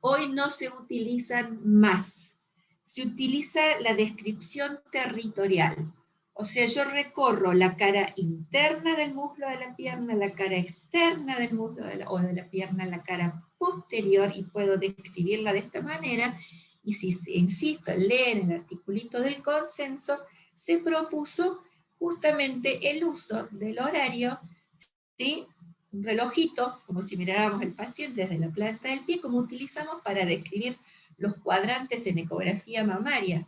Hoy no se utilizan más. Se utiliza la descripción territorial. O sea, yo recorro la cara interna del muslo de la pierna, la cara externa del muslo de la pierna, la cara posterior, y puedo describirla de esta manera. Y si insisto en leer el articulito del consenso, se propuso justamente el uso del horario, ¿sí? Un relojito, como si miráramos al paciente desde la planta del pie, como utilizamos para describir los cuadrantes en ecografía mamaria.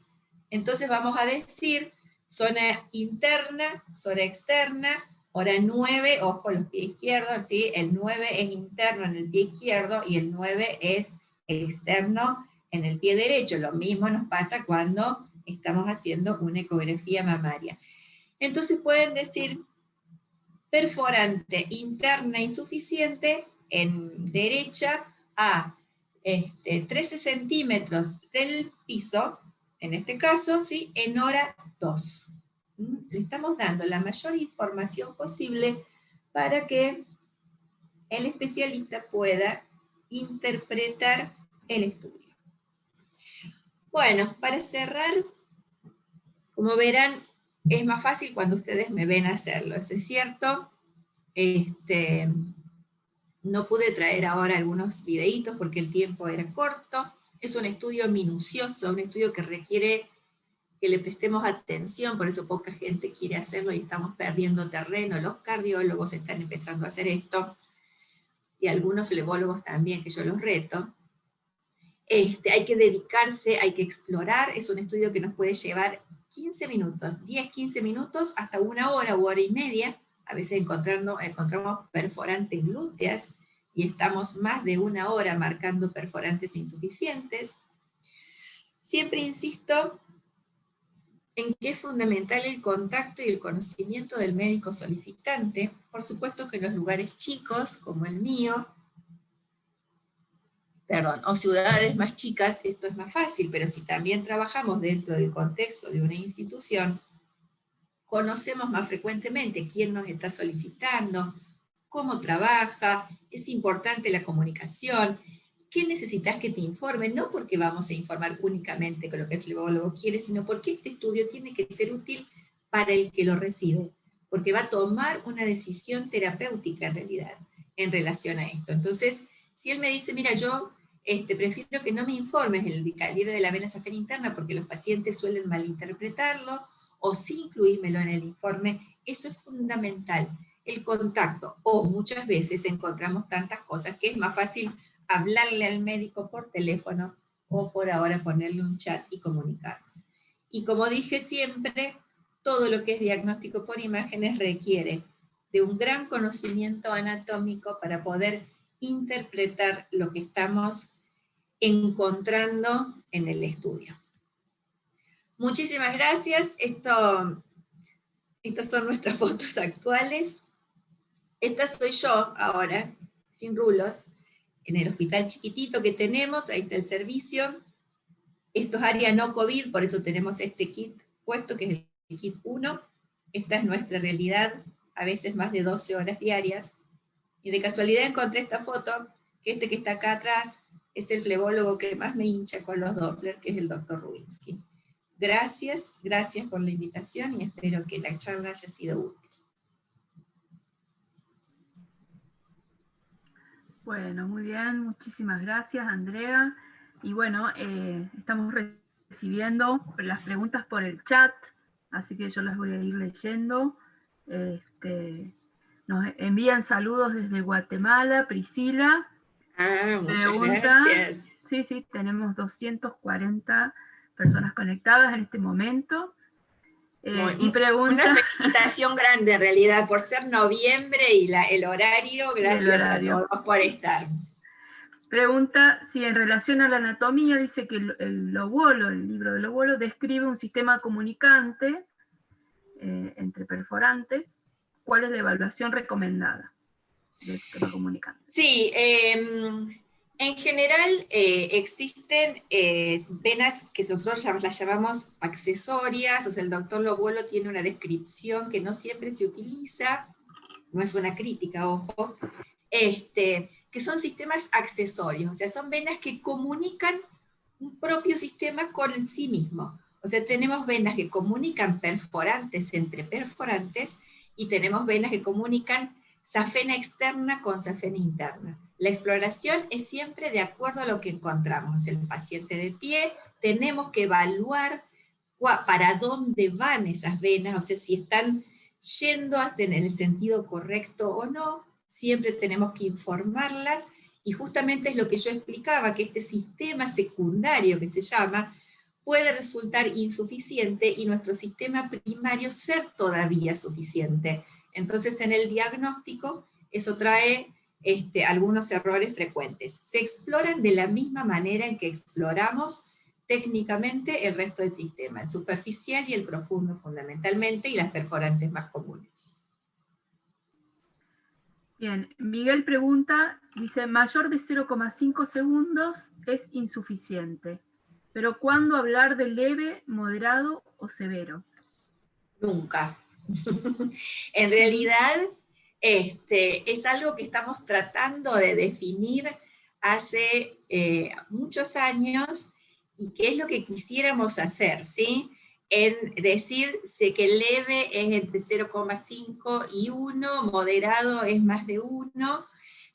Entonces vamos a decir zona interna, zona externa, hora 9, ojo, los pies izquierdos, ¿sí? El 9 es interno en el pie izquierdo y el 9 es externo en el pie derecho. Lo mismo nos pasa cuando estamos haciendo una ecografía mamaria. Entonces pueden decir perforante interna insuficiente en derecha a 13 centímetros del piso, en este caso, ¿sí? En hora 2. Le estamos dando la mayor información posible para que el especialista pueda interpretar el estudio. Bueno, para cerrar, como verán, es más fácil cuando ustedes me ven hacerlo, eso es cierto. No pude traer ahora algunos videitos porque el tiempo era corto. Es un estudio minucioso, un estudio que requiere que le prestemos atención, por eso poca gente quiere hacerlo y estamos perdiendo terreno. Los cardiólogos están empezando a hacer esto, y algunos flebólogos también, que yo los reto. Hay que dedicarse, hay que explorar. Es un estudio que nos puede llevar 15 minutos, 10, 15 minutos, hasta una hora u hora y media. A veces encontramos perforantes glúteas y estamos más de una hora marcando perforantes insuficientes. Siempre insisto en que es fundamental el contacto y el conocimiento del médico solicitante. Por supuesto que en los lugares chicos, como el mío, o ciudades más chicas, esto es más fácil, pero si también trabajamos dentro del contexto de una institución, conocemos más frecuentemente quién nos está solicitando, cómo trabaja, es importante la comunicación, qué necesitas que te informen, no porque vamos a informar únicamente con lo que el flebólogo quiere, sino porque este estudio tiene que ser útil para el que lo recibe, porque va a tomar una decisión terapéutica en realidad, en relación a esto. Entonces, si él me dice, mira, yo prefiero que no me informes el calibre de la vena safena interna porque los pacientes suelen malinterpretarlo, o sí incluírmelo en el informe, eso es fundamental, el contacto. O muchas veces encontramos tantas cosas que es más fácil hablarle al médico por teléfono o por ahora ponerle un chat y comunicarnos. Y como dije siempre, todo lo que es diagnóstico por imágenes requiere de un gran conocimiento anatómico para poder interpretar lo que estamos encontrando en el estudio. Muchísimas gracias. Estas son nuestras fotos actuales. Esta soy yo ahora, sin rulos, en el hospital chiquitito que tenemos, ahí está el servicio. Esto es área no COVID, por eso tenemos este kit puesto, que es el kit 1. Esta es nuestra realidad, a veces más de 12 horas diarias. Y de casualidad encontré esta foto, que este que está acá atrás es el flebólogo que más me hincha con los Doppler, que es el doctor Rubinsky. Gracias por la invitación y espero que la charla haya sido útil. Bueno, muy bien, muchísimas gracias, Andrea. Y bueno, estamos recibiendo las preguntas por el chat, así que yo las voy a ir leyendo. Nos envían saludos desde Guatemala, Priscila. Muchas gracias. Sí, tenemos 240 personas conectadas en este momento. Y pregunta, una felicitación grande en realidad por ser noviembre y el horario, gracias a todos por estar. Pregunta si en relación a la anatomía dice que el libro de Lobolo describe un sistema comunicante entre perforantes. ¿Cuál es la evaluación recomendada del sistema comunicante? Sí, en general existen venas que nosotros las llamamos accesorias, o sea, el doctor Lobolo tiene una descripción que no siempre se utiliza, no es una crítica, ojo, que son sistemas accesorios, o sea, son venas que comunican un propio sistema con sí mismo. O sea, tenemos venas que comunican perforantes entre perforantes y tenemos venas que comunican safena externa con safena interna. La exploración es siempre de acuerdo a lo que encontramos. El paciente de pie, tenemos que evaluar para dónde van esas venas, o sea, si están yendo en el sentido correcto o no, siempre tenemos que informarlas, y justamente es lo que yo explicaba, que este sistema secundario que se llama, puede resultar insuficiente y nuestro sistema primario ser todavía suficiente. Entonces en el diagnóstico eso trae algunos errores frecuentes. Se exploran de la misma manera en que exploramos técnicamente el resto del sistema, el superficial y el profundo fundamentalmente, y las perforantes más comunes. Bien, Miguel pregunta, dice, mayor de 0,5 segundos es insuficiente, pero ¿cuándo hablar de leve, moderado o severo? Nunca. En realidad, es algo que estamos tratando de definir hace muchos años, y que es lo que quisiéramos hacer, ¿sí? En decirse que leve es entre 0,5 y 1, moderado es más de 1,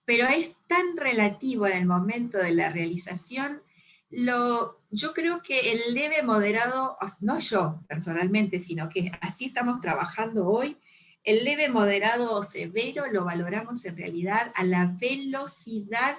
pero es tan relativo en el momento de la realización. Yo creo que el leve moderado, no yo personalmente, sino que así estamos trabajando hoy, el leve moderado o severo lo valoramos en realidad a la velocidad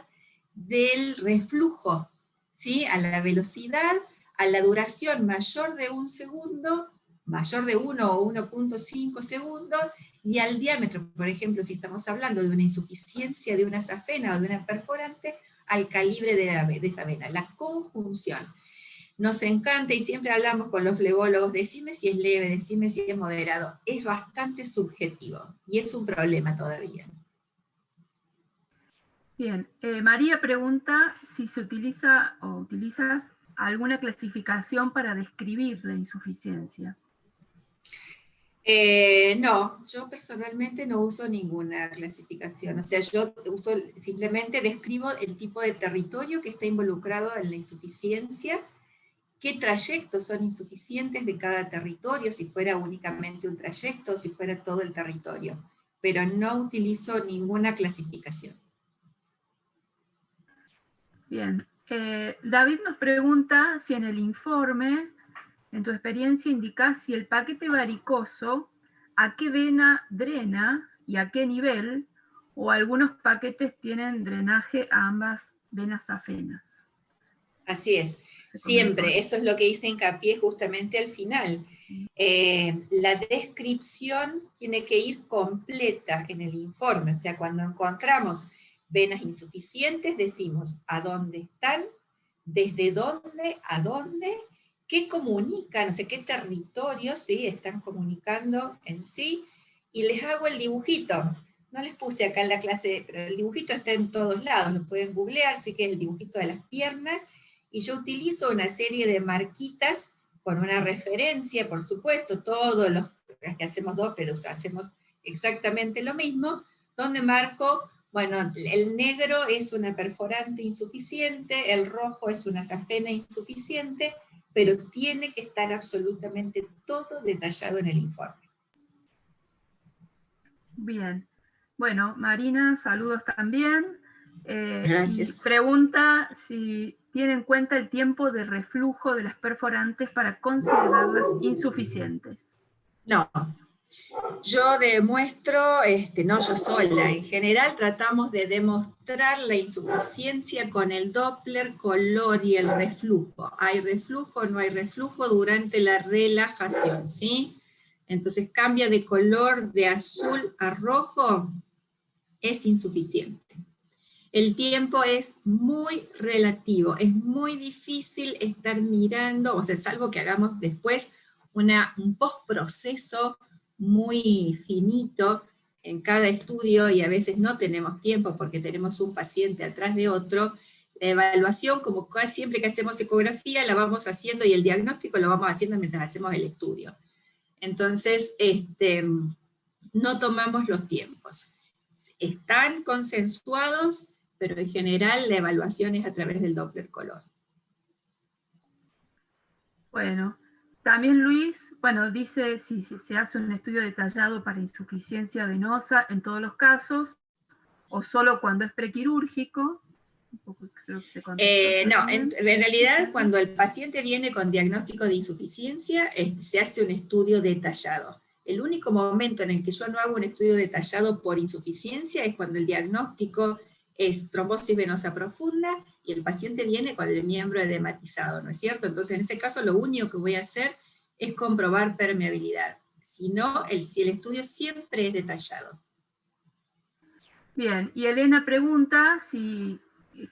del reflujo, ¿sí? A la velocidad, a la duración mayor de un segundo, mayor de 1 o 1.5 segundos, y al diámetro, por ejemplo, si estamos hablando de una insuficiencia de una safena o de una perforante, al calibre de esa vena, la conjunción. Nos encanta y siempre hablamos con los flebólogos, decime si es leve, decime si es moderado. Es bastante subjetivo y es un problema todavía. Bien, María pregunta si se utiliza o utilizas alguna clasificación para describir la insuficiencia. No, yo personalmente no uso ninguna clasificación, o sea, yo simplemente describo el tipo de territorio que está involucrado en la insuficiencia, qué trayectos son insuficientes de cada territorio, si fuera únicamente un trayecto, si fuera todo el territorio, pero no utilizo ninguna clasificación. Bien, David nos pregunta si en el informe, en tu experiencia, indicás si el paquete varicoso, a qué vena drena y a qué nivel, o algunos paquetes tienen drenaje a ambas venas safenas. Así es, siempre, eso es lo que hice hincapié justamente al final. La descripción tiene que ir completa en el informe, o sea, cuando encontramos venas insuficientes, decimos a dónde están, desde dónde, a dónde, qué comunican, o sea, qué territorios ¿sí? Están comunicando en sí, y les hago el dibujito. No les puse acá en la clase, pero el dibujito está en todos lados, lo pueden googlear, así que es el dibujito de las piernas, y yo utilizo una serie de marquitas con una referencia, por supuesto, todos los que hacemos Doppler hacemos exactamente lo mismo, donde marco, bueno, el negro es una perforante insuficiente, el rojo es una safena insuficiente, pero tiene que estar absolutamente todo detallado en el informe. Bien, bueno, Marina, saludos también. Gracias. Y pregunta si tiene en cuenta el tiempo de reflujo de las perforantes para considerarlas insuficientes. No, yo demuestro, no yo sola, en general tratamos de demostrar la insuficiencia con el Doppler, color y el reflujo. ¿Hay reflujo o no hay reflujo durante la relajación? ¿Sí? Entonces cambia de color de azul a rojo, es insuficiente. El tiempo es muy relativo, es muy difícil estar mirando, o sea, salvo que hagamos después un postproceso muy finito en cada estudio, y a veces no tenemos tiempo porque tenemos un paciente atrás de otro. La evaluación, como casi siempre que hacemos ecografía, la vamos haciendo, y el diagnóstico lo vamos haciendo mientras hacemos el estudio. Entonces, no tomamos los tiempos. Están consensuados, pero en general la evaluación es a través del Doppler color. Bueno, también Luis, bueno, dice si se hace un estudio detallado para insuficiencia venosa en todos los casos, o solo cuando es prequirúrgico. Creo que se no, en realidad cuando el paciente viene con diagnóstico de insuficiencia, se hace un estudio detallado. El único momento en el que yo no hago un estudio detallado por insuficiencia es cuando el diagnóstico es trombosis venosa profunda y el paciente viene con el miembro edematizado, ¿no es cierto? Entonces en ese caso lo único que voy a hacer es comprobar permeabilidad. Si no, si el estudio siempre es detallado. Bien, y Elena pregunta si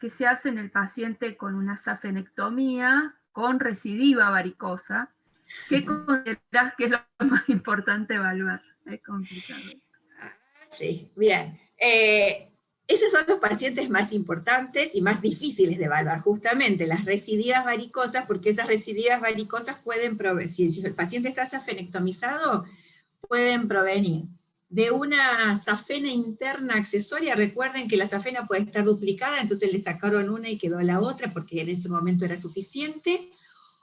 qué se hace en el paciente con una safenectomía con recidiva varicosa. ¿Qué consideras que es lo más importante evaluar? Es complicado. Sí, bien. Esos son los pacientes más importantes y más difíciles de evaluar, justamente las recidivas varicosas, porque esas recidivas varicosas pueden provenir, si el paciente está safenectomizado, pueden provenir de una safena interna accesoria. Recuerden que la safena puede estar duplicada, entonces le sacaron una y quedó la otra, porque en ese momento era suficiente.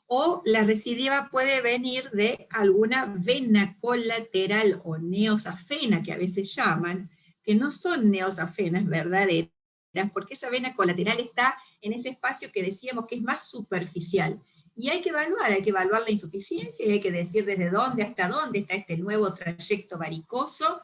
O la recidiva puede venir de alguna vena colateral o neosafena, que a veces llaman, que no son neosafenas verdaderas, porque esa vena colateral está en ese espacio que decíamos que es más superficial. Y hay que evaluar la insuficiencia, y hay que decir desde dónde hasta dónde está este nuevo trayecto varicoso.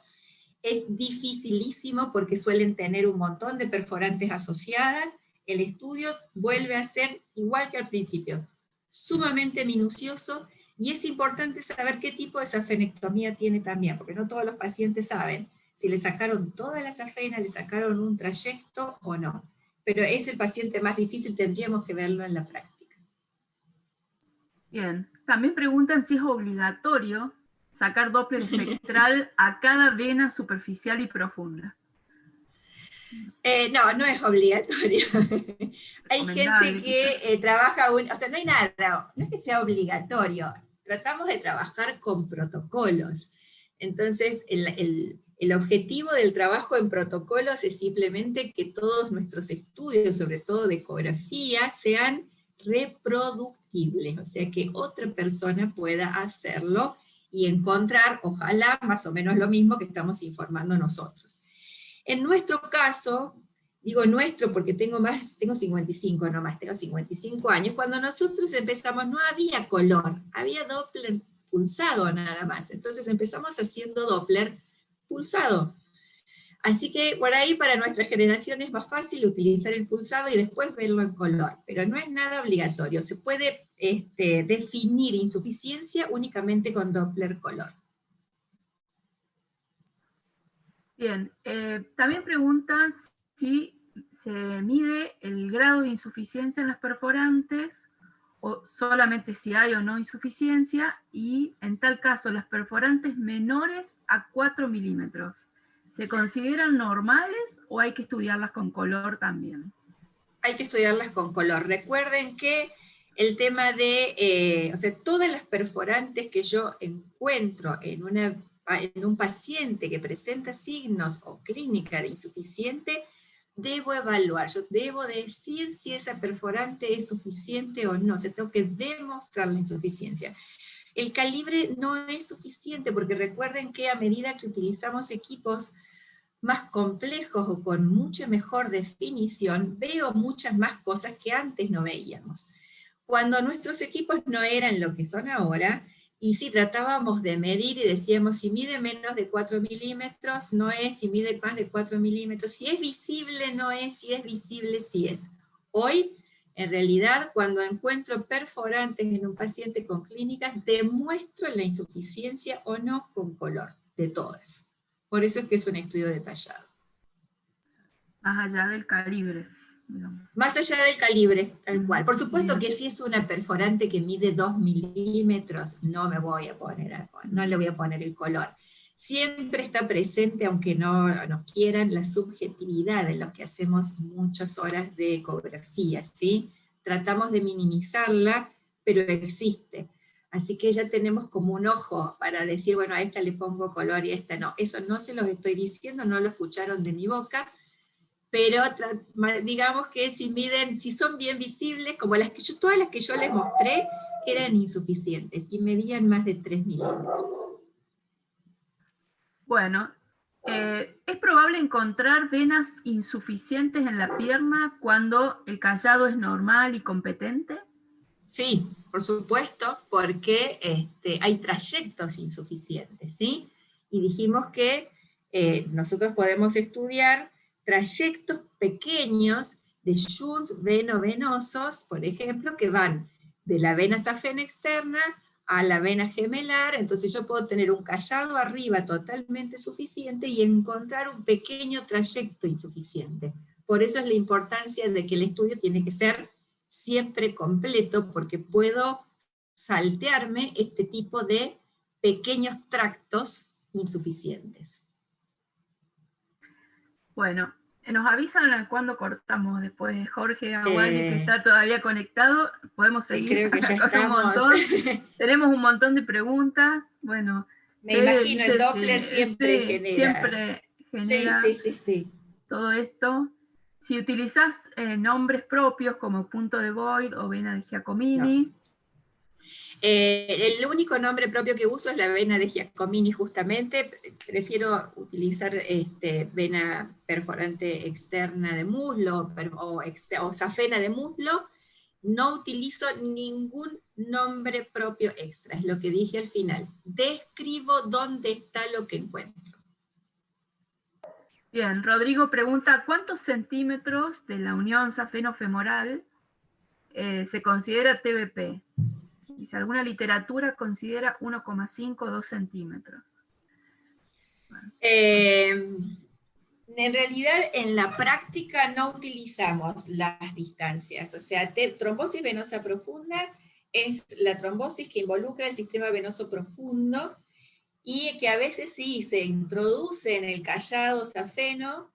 Es dificilísimo porque suelen tener un montón de perforantes asociadas. El estudio vuelve a ser igual que al principio, sumamente minucioso, y es importante saber qué tipo de safenectomía tiene también, porque no todos los pacientes saben si le sacaron toda la safena, le sacaron un trayecto o no. Pero es el paciente más difícil, tendríamos que verlo en la práctica. Bien, también preguntan si es obligatorio sacar Doppler espectral a cada vena superficial y profunda. No, no es obligatorio. Hay gente Recomendable, que trabaja, o sea, no hay nada, no es que sea obligatorio, tratamos de trabajar con protocolos. Entonces, el objetivo del trabajo en protocolos es simplemente que todos nuestros estudios, sobre todo de ecografía, sean reproductibles, o sea, que otra persona pueda hacerlo y encontrar, ojalá, más o menos lo mismo que estamos informando nosotros. En nuestro caso, digo nuestro porque tengo 55 nomás, tengo 55 años, cuando nosotros empezamos no había color, había Doppler pulsado nada más, entonces empezamos haciendo Doppler pulsado. Así que por ahí para nuestra generación es más fácil utilizar el pulsado y después verlo en color, pero no es nada obligatorio, se puede definir insuficiencia únicamente con Doppler color. Bien, también preguntan si se mide el grado de insuficiencia en las perforantes o solamente si hay o no insuficiencia, y en tal caso las perforantes menores a 4 milímetros, ¿se consideran normales o hay que estudiarlas con color también? Hay que estudiarlas con color. Recuerden que el tema de, o sea, todas las perforantes que yo encuentro en un paciente que presenta signos o clínica de insuficiente, debo evaluar, yo debo decir si esa perforante es suficiente o no, o sea, tengo que demostrar la insuficiencia. El calibre no es suficiente porque recuerden que a medida que utilizamos equipos más complejos o con mucha mejor definición, veo muchas más cosas que antes no veíamos. Cuando nuestros equipos no eran lo que son ahora, y si tratábamos de medir y decíamos, si mide menos de 4 milímetros, no es, si mide más de 4 milímetros, si es visible, no es, si es visible, sí es. Hoy, en realidad, cuando encuentro perforantes en un paciente con clínicas, demuestro la insuficiencia o no con color de todas. Por eso es que es un estudio detallado. Más allá del calibre, digamos. Más allá del calibre, tal cual. Por supuesto Bien. que si es una perforante que mide 2 milímetros, no me voy a poner, no le voy a poner el color. Siempre está presente, aunque no nos quieran, la subjetividad en lo que hacemos muchas horas de ecografía, ¿sí? Tratamos de minimizarla, pero existe. Así que ya tenemos como un ojo para decir, bueno, a esta le pongo color y a esta no. Eso no se los estoy diciendo, no lo escucharon de mi boca, pero digamos que si son bien visibles, como todas las que yo les mostré, eran insuficientes y medían más de 3 milímetros. Bueno, ¿es probable encontrar venas insuficientes en la pierna cuando el callado es normal y competente? Sí, por supuesto, porque hay trayectos insuficientes, ¿sí? Y dijimos que nosotros podemos estudiar trayectos pequeños de shunts venovenosos, por ejemplo, que van de la vena safena externa a la vena gemelar, entonces yo puedo tener un callado arriba totalmente suficiente y encontrar un pequeño trayecto insuficiente. Por eso es la importancia de que el estudio tiene que ser siempre completo, porque puedo saltearme este tipo de pequeños tractos insuficientes. Bueno, nos avisan cuando cortamos después, Jorge Aguali, que está todavía conectado. Podemos seguir creo que ya con un montón. Tenemos un montón de preguntas. Bueno, me imagino, el Doppler siempre genera. Siempre genera sí. Todo esto. Si utilizás nombres propios como punto de Voigt o vena de Giacomini. No. El único nombre propio que uso es la vena de Giacomini, justamente. Prefiero utilizar vena perforante externa de muslo o safena de muslo. No utilizo ningún nombre propio extra, es lo que dije al final. Describo dónde está lo que encuentro. Bien, Rodrigo pregunta, ¿cuántos centímetros de la unión safeno-femoral se considera TBP? Y si alguna literatura considera 1,5 o 2 centímetros. Bueno. En realidad, en la práctica no utilizamos las distancias. O sea, trombosis venosa profunda es la trombosis que involucra el sistema venoso profundo y que a veces sí se introduce en el callado safeno,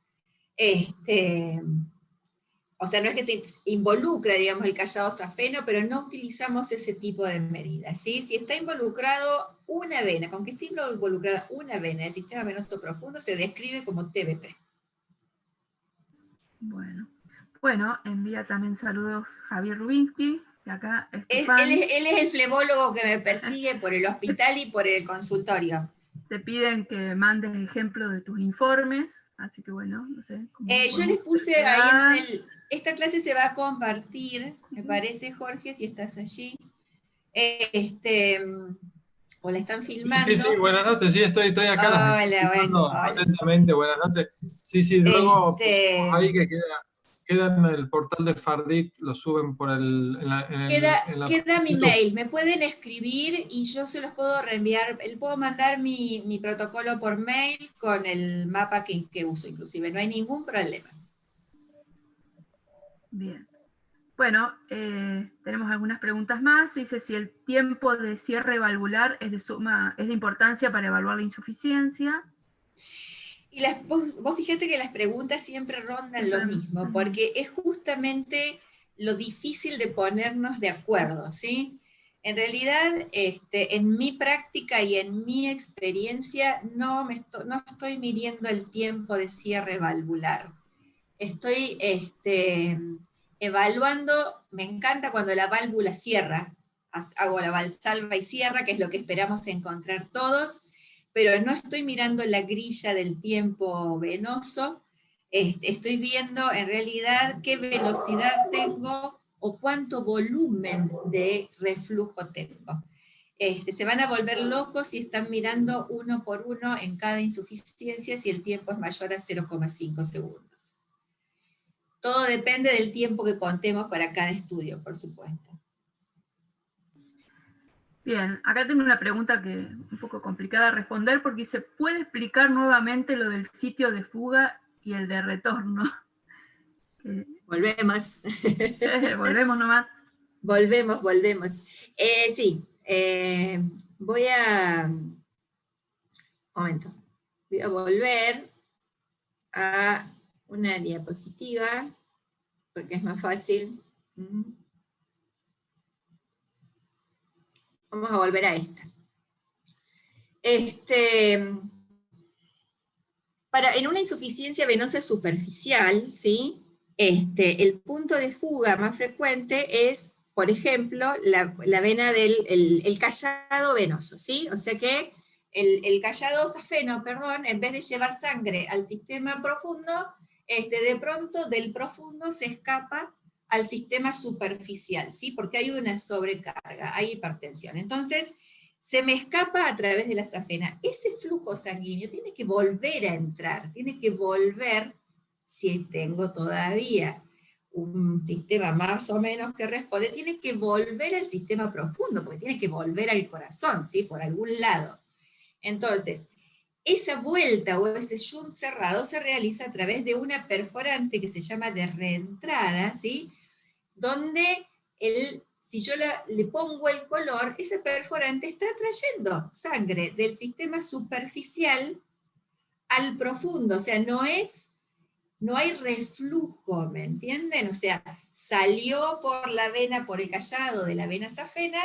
o sea, no es que se involucra, digamos, el callado safeno, pero no utilizamos ese tipo de medidas, ¿sí? Si está involucrado una vena, con que esté involucrada una vena del sistema venoso profundo, se describe como TBP. Bueno, envía también saludos Javier Rubinsky, que acá es tu Él fan. es el flebólogo que me persigue por el hospital y por el consultorio. Te piden que mandes ejemplos de tus informes, así que bueno, no sé. Yo les puse ahí esta clase se va a compartir, me parece, Jorge, si estás allí. O la están filmando. Sí, buenas noches, sí, estoy acá. Hola, bueno, atentamente, buenas noches. Sí, luego ahí que queda en el portal de Fardit, lo suben por queda mi mail, me pueden escribir y yo se los puedo reenviar, puedo mandar mi protocolo por mail con el mapa que uso inclusive, no hay ningún problema. Bien. Bueno, tenemos algunas preguntas más. Dice si el tiempo de cierre valvular es de importancia para evaluar la insuficiencia. Y vos fíjate que las preguntas siempre rondan lo mismo, porque es justamente lo difícil de ponernos de acuerdo, ¿sí? En realidad, en mi práctica y en mi experiencia, no estoy midiendo el tiempo de cierre valvular. Estoy evaluando, me encanta cuando la válvula cierra, hago la valsalva y cierra, que es lo que esperamos encontrar todos, pero no estoy mirando la grilla del tiempo venoso, estoy viendo en realidad qué velocidad tengo o cuánto volumen de reflujo tengo. Se van a volver locos si están mirando uno por uno en cada insuficiencia si el tiempo es mayor a 0,5 segundos. Todo depende del tiempo que contemos para cada estudio, por supuesto. Bien, acá tengo una pregunta que es un poco complicada de responder porque dice, ¿puede explicar nuevamente lo del sitio de fuga y el de retorno? Volvemos. Volvemos nomás. Volvemos. Sí, voy a... Momento. Voy a volver a una diapositiva porque es más fácil. Vamos a volver a esta. En una insuficiencia venosa superficial, ¿sí? El punto de fuga más frecuente es, por ejemplo, la vena del callado venoso, ¿sí? O sea que el callado safeno, perdón, en vez de llevar sangre al sistema profundo, de pronto del profundo se escapa al sistema superficial, ¿sí? Porque hay una sobrecarga, hay hipertensión. Entonces, se me escapa a través de la safena. Ese flujo sanguíneo tiene que volver a entrar, tiene que volver, si tengo todavía un sistema más o menos que responde, tiene que volver al sistema profundo, porque tiene que volver al corazón, ¿sí? Por algún lado. Entonces, esa vuelta o ese shunt cerrado se realiza a través de una perforante que se llama de reentrada, ¿sí? Donde si yo le pongo el color, ese perforante está trayendo sangre del sistema superficial al profundo, o sea, no hay reflujo, ¿me entienden? O sea, salió por la vena, por el callado de la vena safena,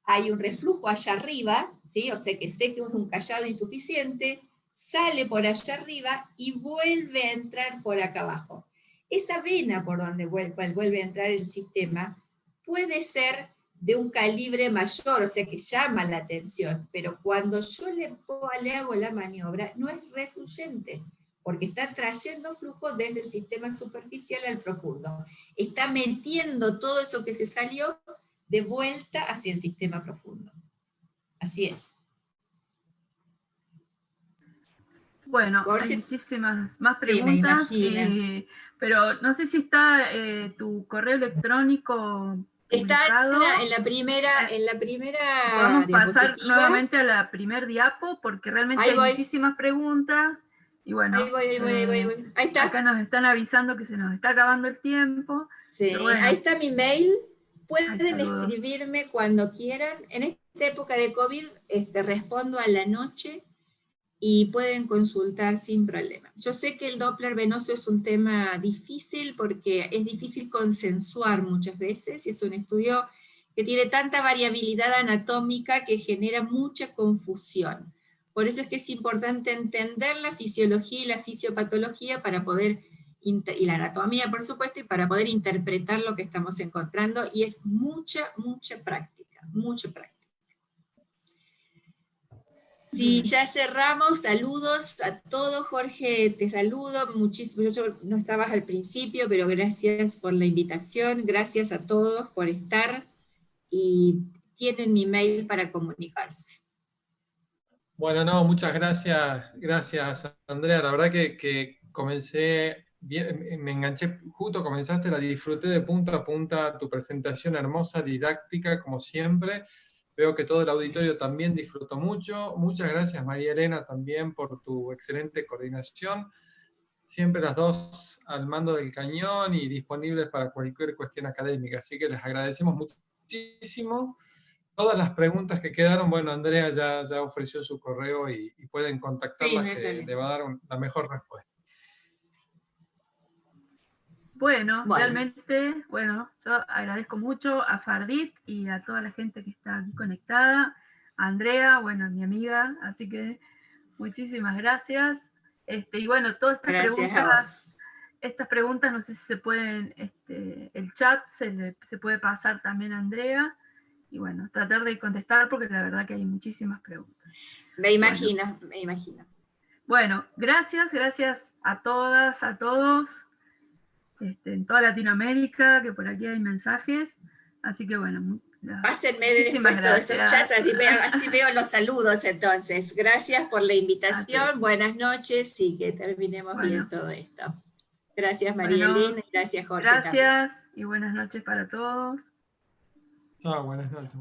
hay un reflujo allá arriba, ¿sí? O sea que sé que es un callado insuficiente, sale por allá arriba y vuelve a entrar por acá abajo. Esa vena por donde vuelve a entrar el sistema puede ser de un calibre mayor, o sea que llama la atención, pero cuando yo le hago la maniobra, no es refluyente, porque está trayendo flujo desde el sistema superficial al profundo. Está metiendo todo eso que se salió de vuelta hacia el sistema profundo. Así es. Bueno, Jorge, hay muchísimas más preguntas, pero no sé si está tu correo electrónico publicado. Está en la primera Podemos pasar diapositiva. Nuevamente a la primer diapo, porque realmente hay muchísimas preguntas, y bueno, ahí voy. Ahí está. Acá nos están avisando que se nos está acabando el tiempo. Sí, bueno. Ahí está mi mail. Pueden escribirme cuando quieran. En esta época de COVID respondo a la noche y pueden consultar sin problema. Yo sé que el Doppler venoso es un tema difícil porque es difícil consensuar muchas veces, y es un estudio que tiene tanta variabilidad anatómica que genera mucha confusión. Por eso es que es importante entender la fisiología y la fisiopatología para poder, y la anatomía por supuesto, y para poder interpretar lo que estamos encontrando, y es mucha práctica, mucha práctica. Sí, ya cerramos, saludos a todos. Jorge, te saludo muchísimo. Yo no estabas al principio, pero gracias por la invitación, gracias a todos por estar, y tienen mi mail para comunicarse. Bueno, no, muchas gracias, Andrea. La verdad que comencé, bien, me enganché, justo comenzaste, la disfruté de punta a punta, tu presentación hermosa, didáctica, como siempre. Veo que todo el auditorio también disfrutó mucho. Muchas gracias, María Elena, también por tu excelente coordinación. Siempre las dos al mando del cañón y disponibles para cualquier cuestión académica. Así que les agradecemos muchísimo. Todas las preguntas que quedaron, bueno, Andrea ya ofreció su correo y pueden contactarla, Sí, que le va a dar la mejor respuesta. Bueno, realmente, bueno, yo agradezco mucho a Fardit y a toda la gente que está aquí conectada, a Andrea, bueno, mi amiga, así que muchísimas gracias. Y bueno, todas estas preguntas, no sé si se pueden, el chat se puede pasar también a Andrea, y bueno, tratar de contestar porque la verdad que hay muchísimas preguntas. Me imagino, me imagino. Bueno, gracias a todas, a todos. En toda Latinoamérica, que por aquí hay mensajes, así que bueno. Pásenme después todos esos chats, así veo los saludos entonces. Gracias por la invitación, buenas noches y que terminemos bien todo esto. Gracias María Elena y gracias Jorge. Gracias también. Y buenas noches para todos. Chao, buenas noches.